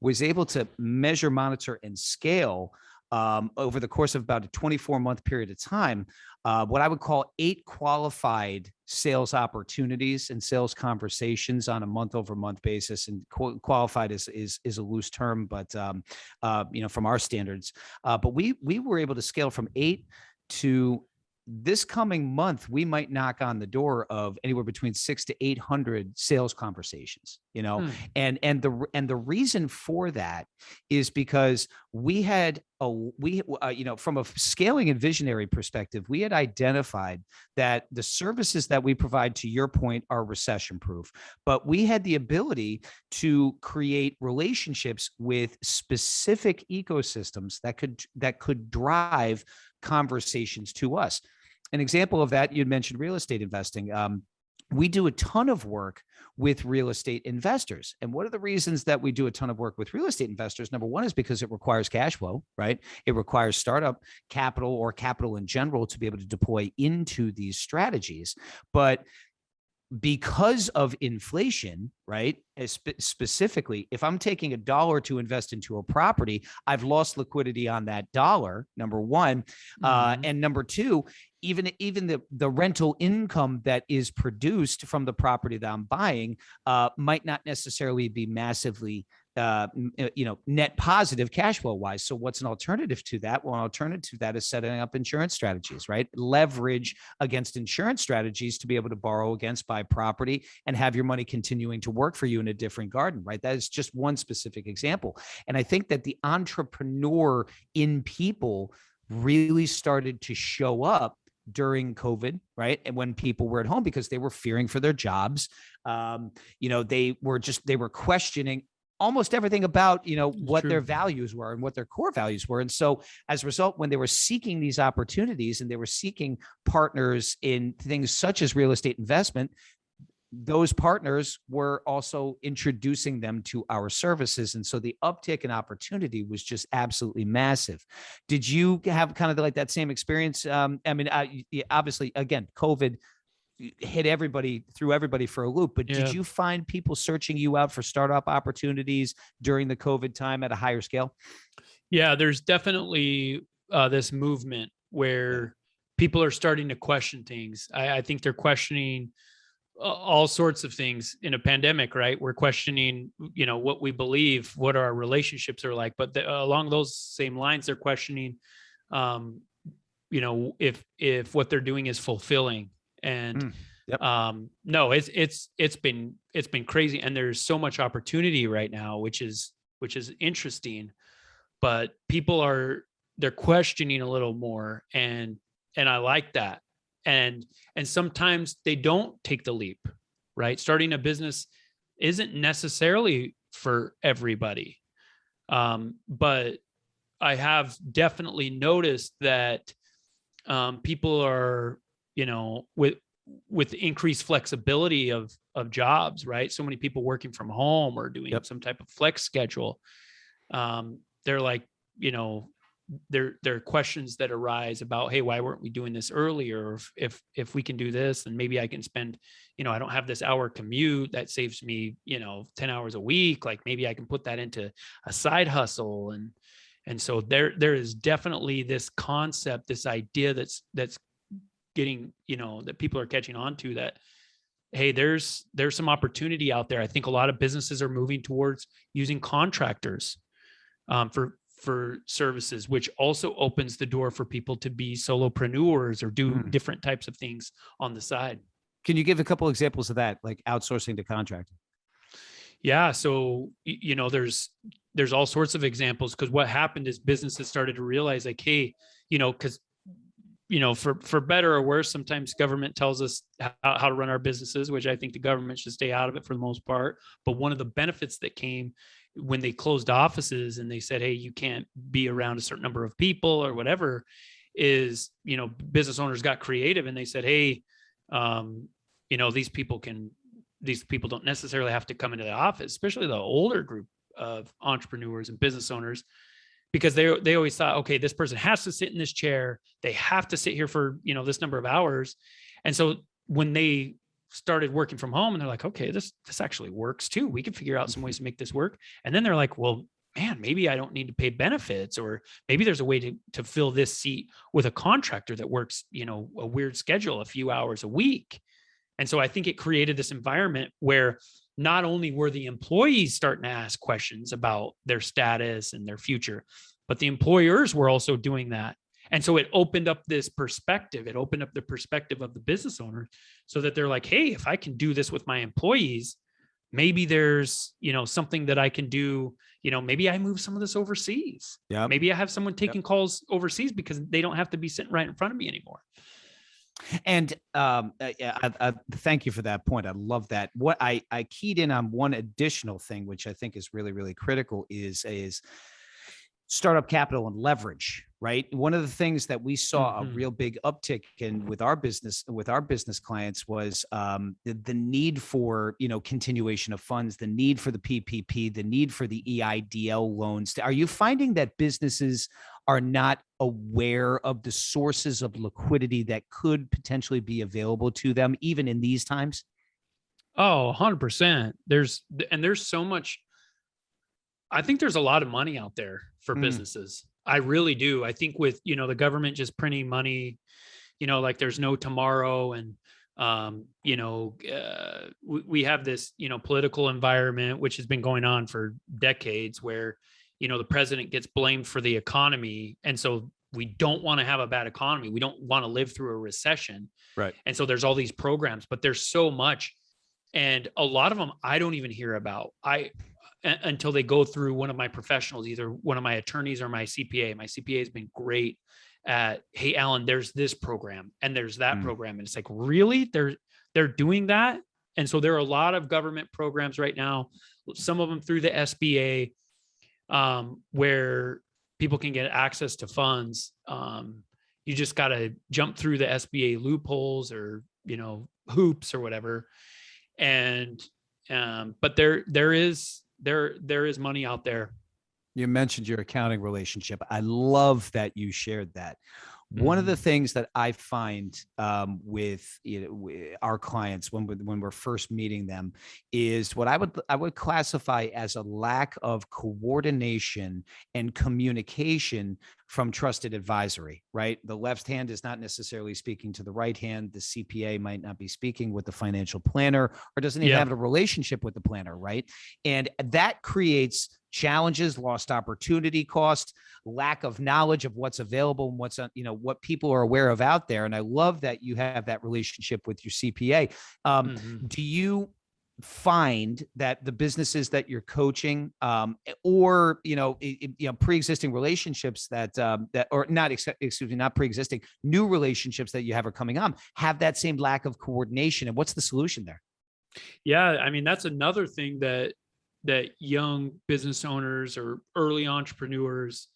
was able to measure, monitor, and scale over the course of about a 24-month period of time, what I would call 8 qualified sales opportunities and sales conversations on a month-over-month basis. And qualified is a loose term, but from our standards. But we were able to scale from 8 to this coming month, we might knock on the door of anywhere between 600 to 800 sales conversations, and the reason for that is because we had from a scaling and visionary perspective, we had identified that the services that we provide, to your point, are recession proof, but we had the ability to create relationships with specific ecosystems that could drive conversations to us. An example of that, you'd mentioned real estate investing. We do a ton of work with real estate investors. And one of the reasons that we do a ton of work with real estate investors, number one, is because it requires cash flow, right? It requires startup capital or capital in general to be able to deploy into these strategies. But because of inflation, right? Specifically, if I'm taking $1 to invest into a property, I've lost liquidity on that dollar, number one. And number two, even the rental income that is produced from the property that I'm buying might not necessarily be massively net positive cash flow wise. So what's an alternative to that? Well, an alternative to that is setting up insurance strategies, right? Leverage against insurance strategies to be able to borrow against, buy property, and have your money continuing to work for you in a different garden, right? That is just one specific example. And I think that the entrepreneur in people really started to show up during COVID, right? And when people were at home because they were fearing for their jobs, they were questioning almost everything about, what their values were and what their core values were. And so as a result, when they were seeking these opportunities and they were seeking partners in things such as real estate investment, those partners were also introducing them to our services. And so the uptick in opportunity was just absolutely massive. Did you have kind of like that same experience? Obviously, again, COVID hit threw everybody for a loop, but did you find people searching you out for startup opportunities during the COVID time at a higher scale?
Yeah, there's definitely this movement where people are starting to question things. I think they're questioning all sorts of things in a pandemic, right? We're questioning, what we believe, what our relationships are like, but along those same lines, they're questioning, if what they're doing is fulfilling. And no, it's been crazy, and there's so much opportunity right now, which is interesting, but they're questioning a little more, and I like that. And sometimes they don't take the leap, right? Starting a business isn't necessarily for everybody. But I have definitely noticed that people are, with increased flexibility of jobs, right? So many people working from home or doing some type of flex schedule. They're like, there are questions that arise about, hey, why weren't we doing this earlier? Or if we can do this, and maybe I can spend, I don't have this hour commute that saves me, 10 hours a week. Like maybe I can put that into a side hustle. And so there is definitely this concept, this idea that's getting, that people are catching on to, that, hey, there's some opportunity out there. I think a lot of businesses are moving towards using contractors for services, which also opens the door for people to be solopreneurs or do different types of things on the side.
Can you give a couple examples of that, like outsourcing to contracting?
Yeah. So, there's all sorts of examples, because what happened is businesses started to realize, like, hey, because, for better or worse, sometimes government tells us how to run our businesses, which I think the government should stay out of it for the most part. But one of the benefits that came when they closed offices and they said, hey, you can't be around a certain number of people or whatever, is, business owners got creative and they said, hey, these people don't necessarily have to come into the office, especially the older group of entrepreneurs and business owners, because they always thought, okay, this person has to sit in this chair. They have to sit here for, this number of hours. And so when they started working from home, and they're like, okay, this actually works too. We can figure out some ways to make this work. And then they're like, well, man, maybe I don't need to pay benefits, or maybe there's a way to fill this seat with a contractor that works, a weird schedule, a few hours a week. And so I think it created this environment where not only were the employees starting to ask questions about their status and their future, but the employers were also doing that. And so it opened up this perspective. It opened up the perspective of the business owner, so that they're like, hey, if I can do this with my employees, maybe there's, something that I can do. Maybe I move some of this overseas. Yeah. Maybe I have someone taking calls overseas because they don't have to be sitting right in front of me anymore.
And thank you for that point. I love that. What I keyed in on one additional thing, which I think is really, really critical, is startup capital and leverage, right? One of the things that we saw a real big uptick in with our business clients was the need for, continuation of funds, the need for the PPP, the need for the EIDL loans. Are you finding that businesses are not aware of the sources of liquidity that could potentially be available to them, even in these times?
Oh, 100%. There's so much. I think there's a lot of money out there for businesses. I really do. I think with, the government just printing money, like there's no tomorrow. And, we have this, political environment, which has been going on for decades, where, the president gets blamed for the economy. And so we don't want to have a bad economy. We don't want to live through a recession. Right. And so there's all these programs, but there's so much. And a lot of them I don't even hear about. Until they go through one of my professionals, either one of my attorneys or my CPA. My CPA has been great at, hey, Allan, there's this program and there's that program. And it's like, really? They're doing that? And so there are a lot of government programs right now, some of them through the SBA, where people can get access to funds. You just got to jump through the SBA loopholes or, hoops or whatever. And, but there is money out there.
You mentioned your accounting relationship. I love that you shared that. One of the things that I find with our clients when we're first meeting them is what I would classify as a lack of coordination and communication from trusted advisory, right? The left hand is not necessarily speaking to the right hand. The CPA might not be speaking with the financial planner or doesn't even have a relationship with the planner, right? And that creates challenges, lost opportunity cost, lack of knowledge of what's available and what's, what people are aware of out there. And I love that you have that relationship with your CPA. Do you find that the businesses that you're coaching, or pre-existing relationships that or not, excuse me, not pre-existing, new relationships that you have are coming on, have that same lack of coordination? And what's the solution there?
Yeah, I mean, that's another thing that young business owners or early entrepreneurs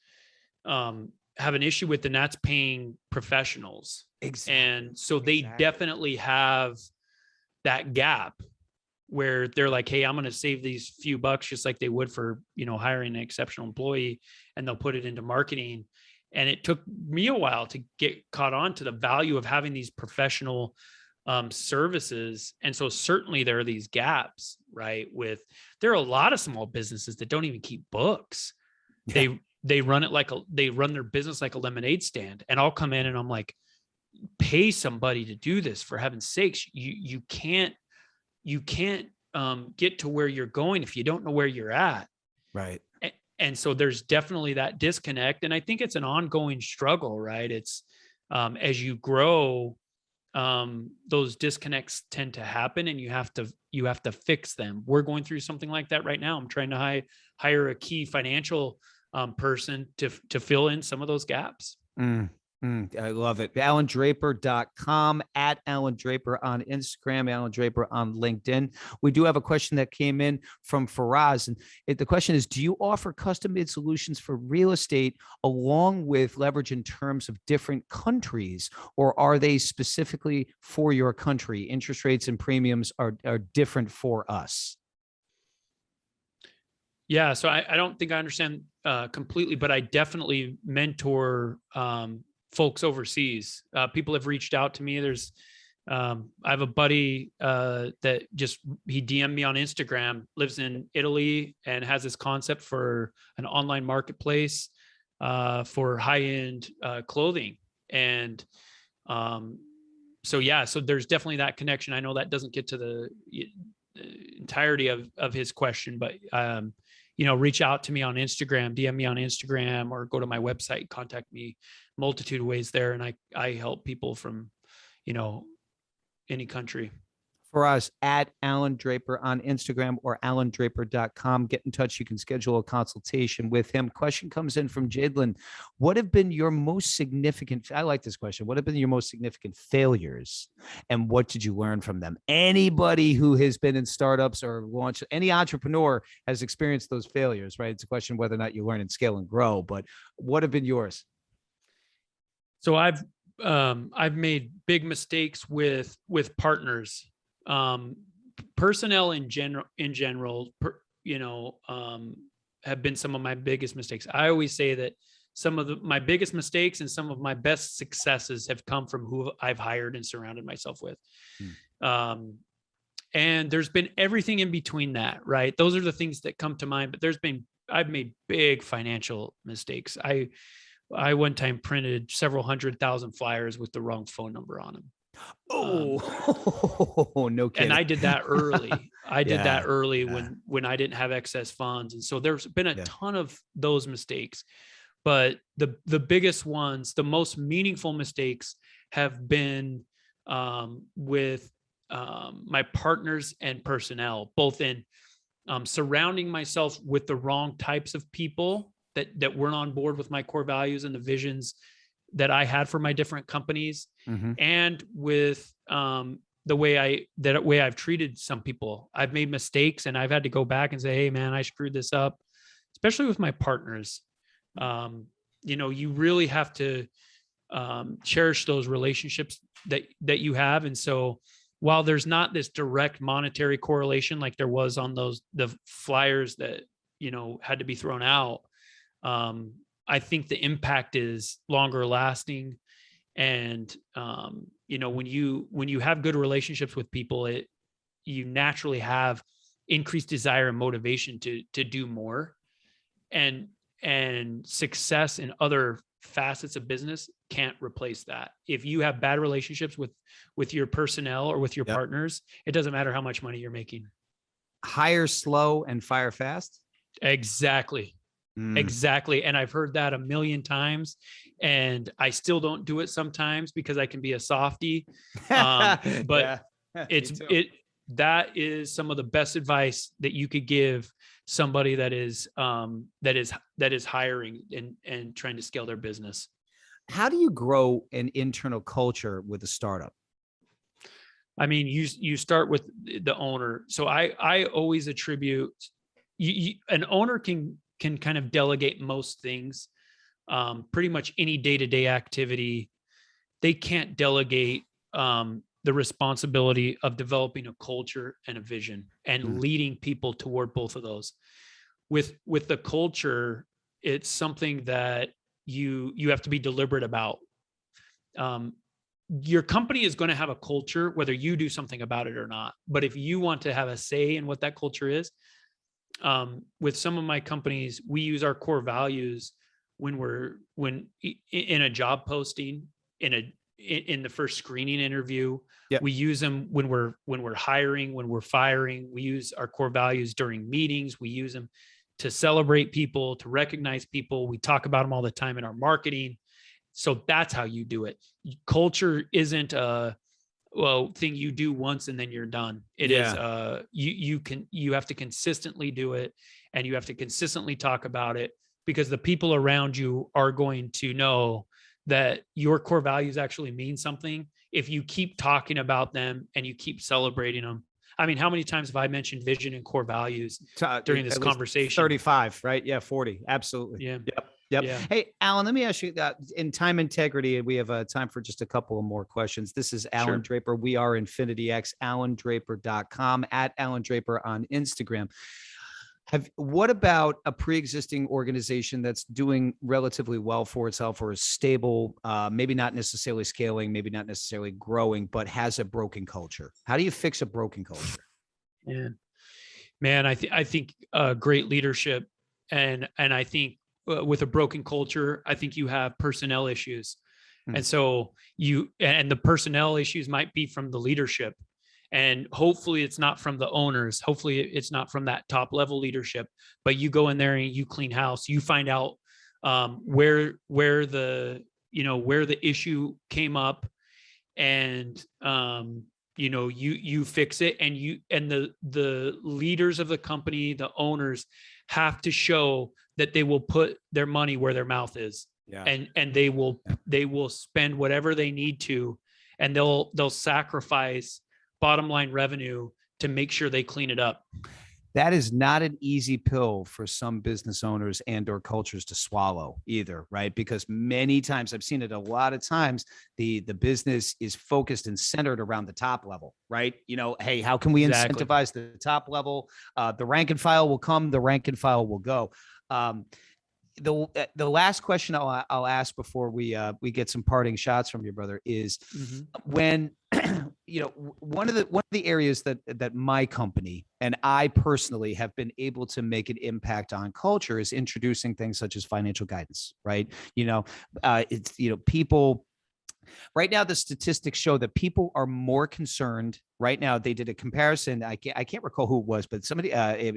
have an issue with, and that's paying professionals. Exactly. And so they definitely have that gap where they're like, hey, I'm going to save these few bucks just like they would for, hiring an exceptional employee, and they'll put it into marketing. And it took me a while to get caught on to the value of having these professional services. And so certainly there are these gaps, right? There are a lot of small businesses that don't even keep books. Yeah. They run their business like a lemonade stand, and I'll come in and I'm like, pay somebody to do this, for heaven's sakes. You can't get to where you're going if you don't know where you're at. Right. And so there's definitely that disconnect. And I think it's an ongoing struggle, right? It's as you grow, those disconnects tend to happen, and you have to fix them. We're going through something like that right now. I'm trying to hire a key financial person to fill in some of those gaps.
I love it. AllanDraper.com, at Allan Draper on Instagram, Allan Draper on LinkedIn. We do have a question that came in from Faraz. And the question is, do you offer custom-made solutions for real estate along with leverage in terms of different countries, or are they specifically for your country? Interest rates and premiums are different for us.
Yeah, so I don't think I understand completely, but I definitely mentor folks overseas. People have reached out to me. I have a buddy that he DM'd me on Instagram, lives in Italy, and has this concept for an online marketplace for high-end clothing. And so there's definitely that connection. I know that doesn't get to the entirety of his question, but reach out to me on Instagram, DM me on Instagram, or go to my website, contact me, multitude of ways there. And I help people from, any country.
For us, at Allan Draper on Instagram or AllanDraper.com. Get in touch. You can schedule a consultation with him. Question comes in from Jadlin. What have been your most significant, I like this question, what have been your most significant failures, and what did you learn from them? Anybody who has been in startups or launched, any entrepreneur has experienced those failures, right? It's a question whether or not you learn and scale and grow, but what have been yours?
So I've made big mistakes with partners. Personnel in general, have been some of my biggest mistakes. I always say that some of my biggest mistakes and some of my best successes have come from who I've hired and surrounded myself with. And there's been everything in between that, right? Those are the things that come to mind, but I've made big financial mistakes. I one time printed several 100,000 flyers with the wrong phone number on them.
No kidding.
And I did that early. When I didn't have excess funds. And so there's been a ton of those mistakes, but the biggest ones, the most meaningful mistakes have been with my partners and personnel, both in surrounding myself with the wrong types of people that weren't on board with my core values and the visions that I had for my different companies, and with the way I've treated some people. I've made mistakes, and I've had to go back and say, hey man, I screwed this up, especially with my partners. You really have to cherish those relationships that you have. And so while there's not this direct monetary correlation like there was on the flyers that, had to be thrown out, I think the impact is longer lasting, And, when you have good relationships with people, you naturally have increased desire and motivation to do more, and success in other facets of business can't replace that. If you have bad relationships with your personnel or with your partners, it doesn't matter how much money you're making.
Hire slow and fire fast.
Exactly. Exactly. And I've heard that a million times, and I still don't do it sometimes because I can be a softie. But that is some of the best advice that you could give somebody that is hiring and trying to scale their business.
How do you grow an internal culture with a startup?
I mean, you start with the owner. So I always attribute an owner can kind of delegate most things, pretty much any day-to-day activity. They can't delegate the responsibility of developing a culture and a vision and leading people toward both of those. With the culture, it's something that you have to be deliberate about. Your company is going to have a culture, whether you do something about it or not. But if you want to have a say in what that culture is, with some of my companies, we use our core values when in a job posting, in the first screening interview. We use them when we're hiring, when we're firing. We use our core values during meetings. We use them to celebrate people, to recognize people. We talk about them all the time in our marketing. So that's how you do it. Culture isn't a thing you do once and then you're done. It is you have to consistently do it, and you have to consistently talk about it, because the people around you are going to know that your core values actually mean something if you keep talking about them and you keep celebrating them. I mean, how many times have I mentioned vision and core values during this conversation?
35, right? Yeah, 40. Absolutely.
Yeah.
Yep.
Yeah.
Hey, Allan, let me ask you that in time integrity, we have time for just a couple of more questions. This is Allan Draper. We are InfinityX, AllanDraper.com, at Allan Draper on Instagram. What about a pre-existing organization that's doing relatively well for itself, or is stable, maybe not necessarily scaling, maybe not necessarily growing, but has a broken culture? How do you fix a broken culture?
Man, I think great leadership, and I think with a broken culture, I think you have personnel issues. And so and the personnel issues might be from the leadership. And hopefully it's not from the owners. Hopefully it's not from that top level leadership, but you go in there and you clean house. You find out where the issue came up, and you fix it, and the leaders of the company, the owners, have to show that they will put their money where their mouth is. And they will spend whatever they need to, and they'll sacrifice bottom line revenue to make sure they clean it up.
That is not an easy pill for some business owners and or cultures to swallow either, right? Because many times, I've seen it a lot of times, the business is focused and centered around the top level, right? Hey, how can we incentivize the top level? The rank and file will come, the rank and file will go. The last question I'll ask before we get some parting shots from your brother is when one of the areas that my company and I personally have been able to make an impact on culture is introducing things such as financial guidance, right? It's people. Right now, the statistics show that people are more concerned. Right now, they did a comparison. I can't recall who it was, but somebody I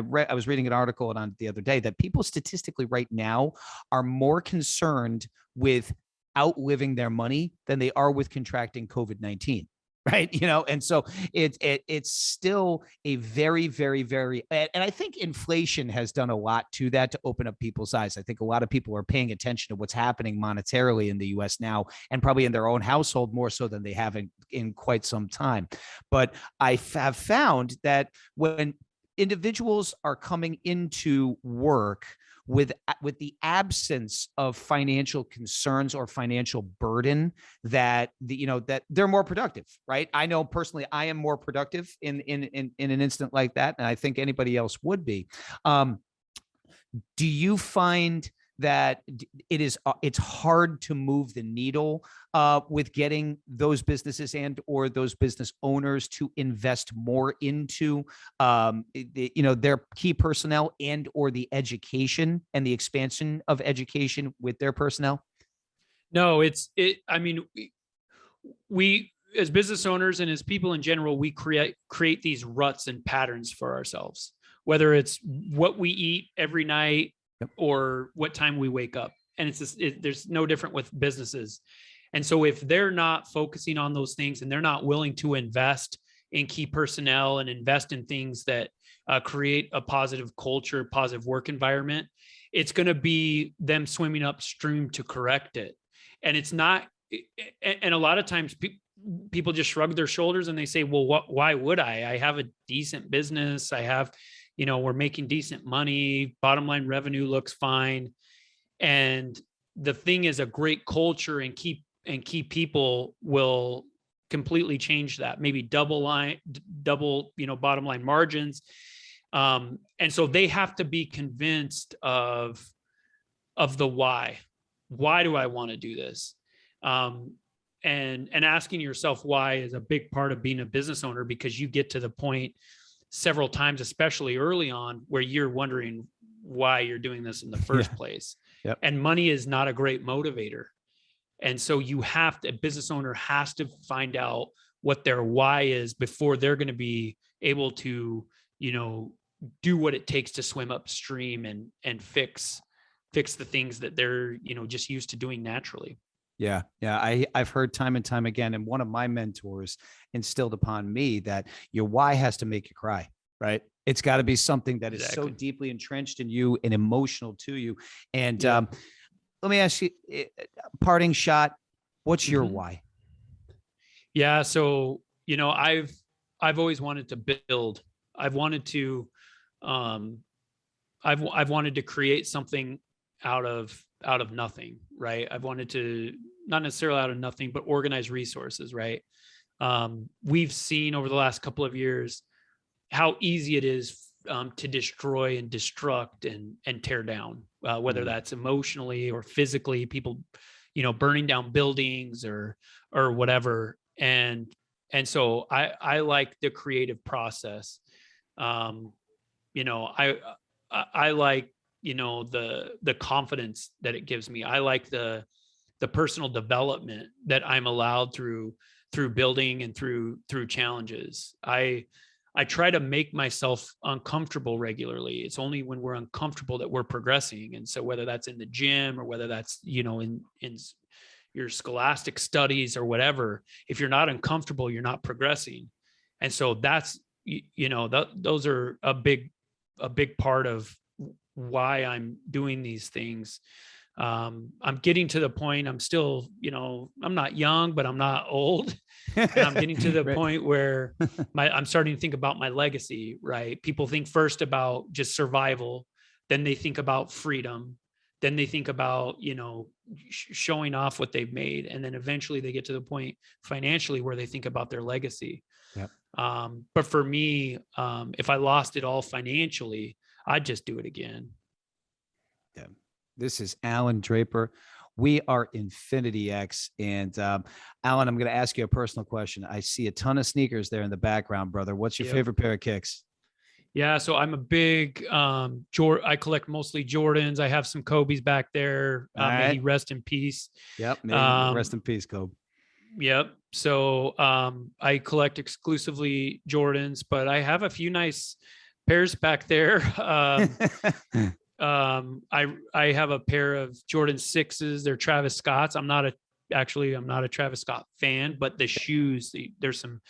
was reading an article on the other day that people statistically right now are more concerned with outliving their money than they are with contracting COVID-19. Right. And so it's still a very, very, very, and I think inflation has done a lot to that, to open up people's eyes. I think a lot of people are paying attention to what's happening monetarily in the US now, and probably in their own household more so than they have in quite some time. But I have found that when individuals are coming into work with the absence of financial concerns or financial burden, that that they're more productive, right? I know personally I am more productive in an instant like that, and I think anybody else would be. Do you find that it's hard to move the needle with getting those businesses and or those business owners to invest more into their key personnel and or the education and the expansion of education with their personnel?
No, I mean, we as business owners and as people in general, we create these ruts and patterns for ourselves, whether it's what we eat every night or what time we wake up. And there's no different with businesses. And so if they're not focusing on those things and they're not willing to invest in key personnel and invest in things that create a positive culture, positive work environment, it's going to be them swimming upstream to correct it. And it's not, and a lot of times people just shrug their shoulders and they say, well, why would I have a decent business. I have, we're making decent money. Bottom line revenue looks fine. And the thing is, a great culture and key people will completely change that. Maybe double, bottom line margins. And so they have to be convinced of the why. Why do I want to do this? And asking yourself why is a big part of being a business owner, because you get to the point several times, especially early on, where you're wondering why you're doing this in the first place.
Yep.
And money is not a great motivator. And so a business owner has to find out what their why is before they're going to be able to, do what it takes to swim upstream and fix the things that they're, just used to doing naturally.
Yeah. I've heard time and time again, and one of my mentors instilled upon me that your why has to make you cry, right? It's got to be something that is so deeply entrenched in you and emotional to you. And let me ask you, parting shot, what's your why?
Yeah. So, I've always wanted to build. I've wanted to, I've wanted to create something out of nothing, right? I've wanted to, not necessarily out of nothing, but organize resources, right? We've seen over the last couple of years how easy it is to destroy and destruct and tear down, whether that's emotionally or physically, people, burning down buildings or whatever. And so I like the creative process. I like, the confidence that it gives me. I like the personal development that I'm allowed through building and through challenges. I try to make myself uncomfortable regularly. It's only when we're uncomfortable that we're progressing. And so whether that's in the gym or whether that's, in your scholastic studies or whatever, if you're not uncomfortable, you're not progressing. And so that's, those are a big part of why I'm doing these things. I'm getting to the point, I'm still, I'm not young, but I'm not old. And I'm getting to the point where I'm starting to think about my legacy, right? People think first about just survival. Then they think about freedom. Then they think about, showing off what they've made. And then eventually they get to the point financially where they think about their legacy.
Yep.
But for me, if I lost it all financially, I'd just do it again.
Yeah. This is Allan Draper. We are Infinity X. And Allan, I'm going to ask you a personal question. I see a ton of sneakers there in the background, brother. What's your favorite pair of kicks?
Yeah, so I'm a big I collect mostly Jordans. I have some Kobe's back there. May he rest in peace.
Yep. May rest in peace, Kobe.
Yep. So I collect exclusively Jordans, but I have a few nice pairs back there. I have a pair of Jordan 6s. They're Travis Scott's. I'm not a Travis Scott fan, but the shoes, there's some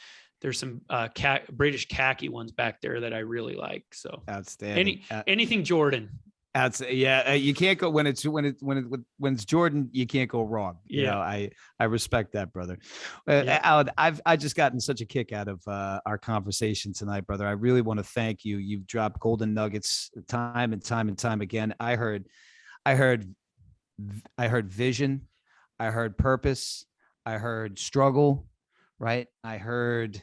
British khaki ones back there that I really like. So
outstanding.
Anything Jordan.
You can't go when it's Jordan, you can't go wrong. I respect that, brother. Allan, I've just gotten such a kick out of our conversation tonight, brother. I really want to thank you. You've dropped golden nuggets time and time again. I heard vision, I heard purpose, I heard struggle, right? I heard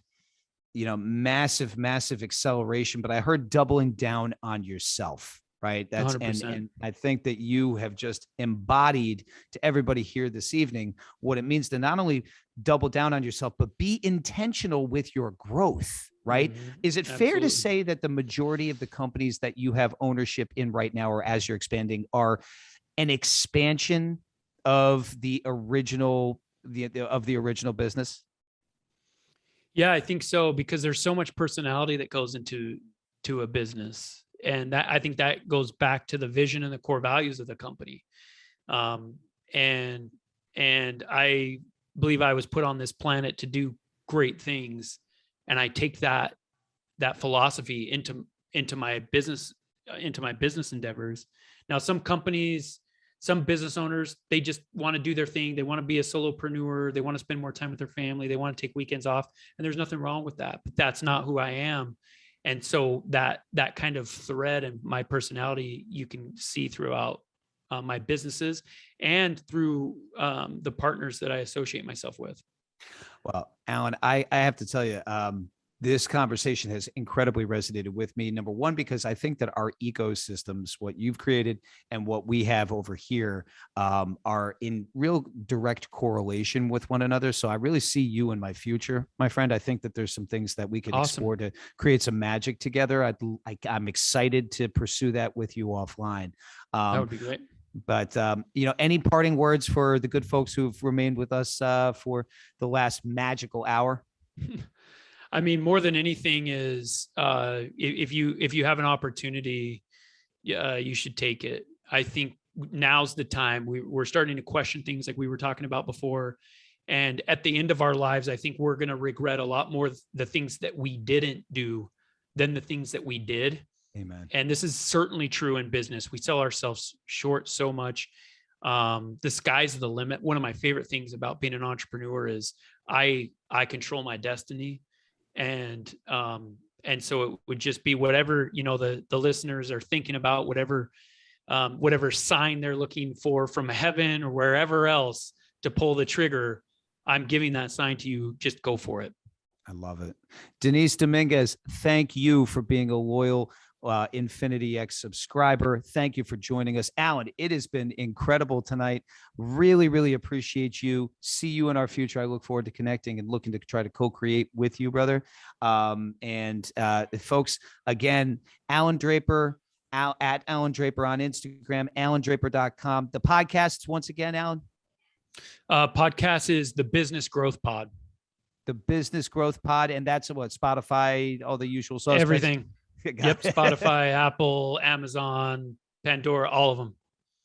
massive acceleration, but I heard doubling down on yourself. right?
100%.
And I think that you have just embodied to everybody here this evening what it means to not only double down on yourself, but be intentional with your growth, right? Is it fair to say that the majority of the companies that you have ownership in right now, or as you're expanding, are an expansion of the original business?
Yeah, I think so, because there's so much personality that goes into a business. And that, I think that goes back to the vision and the core values of the company. And I believe I was put on this planet to do great things. And I take that philosophy into my business endeavors. Now, some companies, some business owners, they just want to do their thing. They want to be a solopreneur. They want to spend more time with their family. They want to take weekends off. And there's nothing wrong with that, but that's not who I am. And so that kind of thread in my personality, you can see throughout my businesses and through the partners that I associate myself with.
Well, Allan, I have to tell you, this conversation has incredibly resonated with me. Number one, because I think that our ecosystems, what you've created and what we have over here, are in real direct correlation with one another. So I really see you in my future, my friend. I think that there's some things that we could explore to create some magic together. I'm excited to pursue that with you offline.
That would be great.
But, any parting words for the good folks who've remained with us for the last magical hour?
I mean, more than anything is if you have an opportunity, you should take it. I think now's the time. We're starting to question things like we were talking about before. And at the end of our lives, I think we're going to regret a lot more the things that we didn't do than the things that we did.
Amen.
And this is certainly true in business. We sell ourselves short so much. The sky's the limit. One of my favorite things about being an entrepreneur is I control my destiny. And so it would just be whatever, the listeners are thinking about, whatever sign they're looking for from heaven or wherever else to pull the trigger. I'm giving that sign to you. Just go for it.
I love it. Denise Dominguez, thank you for being a loyal Infinity X subscriber. Thank you for joining us. Allan, it has been incredible tonight. Really, really appreciate you. See you in our future. I look forward to connecting and looking to try to co-create with you, brother. Folks, again, Allan Draper, at Allan Draper on Instagram, allandraper.com. The podcast, once again, Allan?
Podcast is the Business Growth Pod.
The Business Growth Pod. And that's what, Spotify, all the usual suspects?
Everything. Yep. Spotify, Apple, Amazon, Pandora, all of them.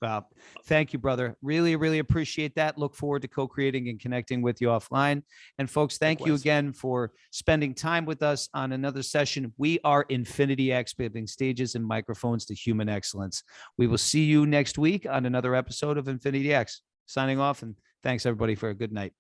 Well, thank you, brother. Really, really appreciate that. Look forward to co-creating and connecting with you offline. And folks, thank you again for spending time with us on another session. We are Infinity X, building stages and microphones to human excellence. We will see you next week on another episode of Infinity X. Signing off, and thanks everybody for a good night.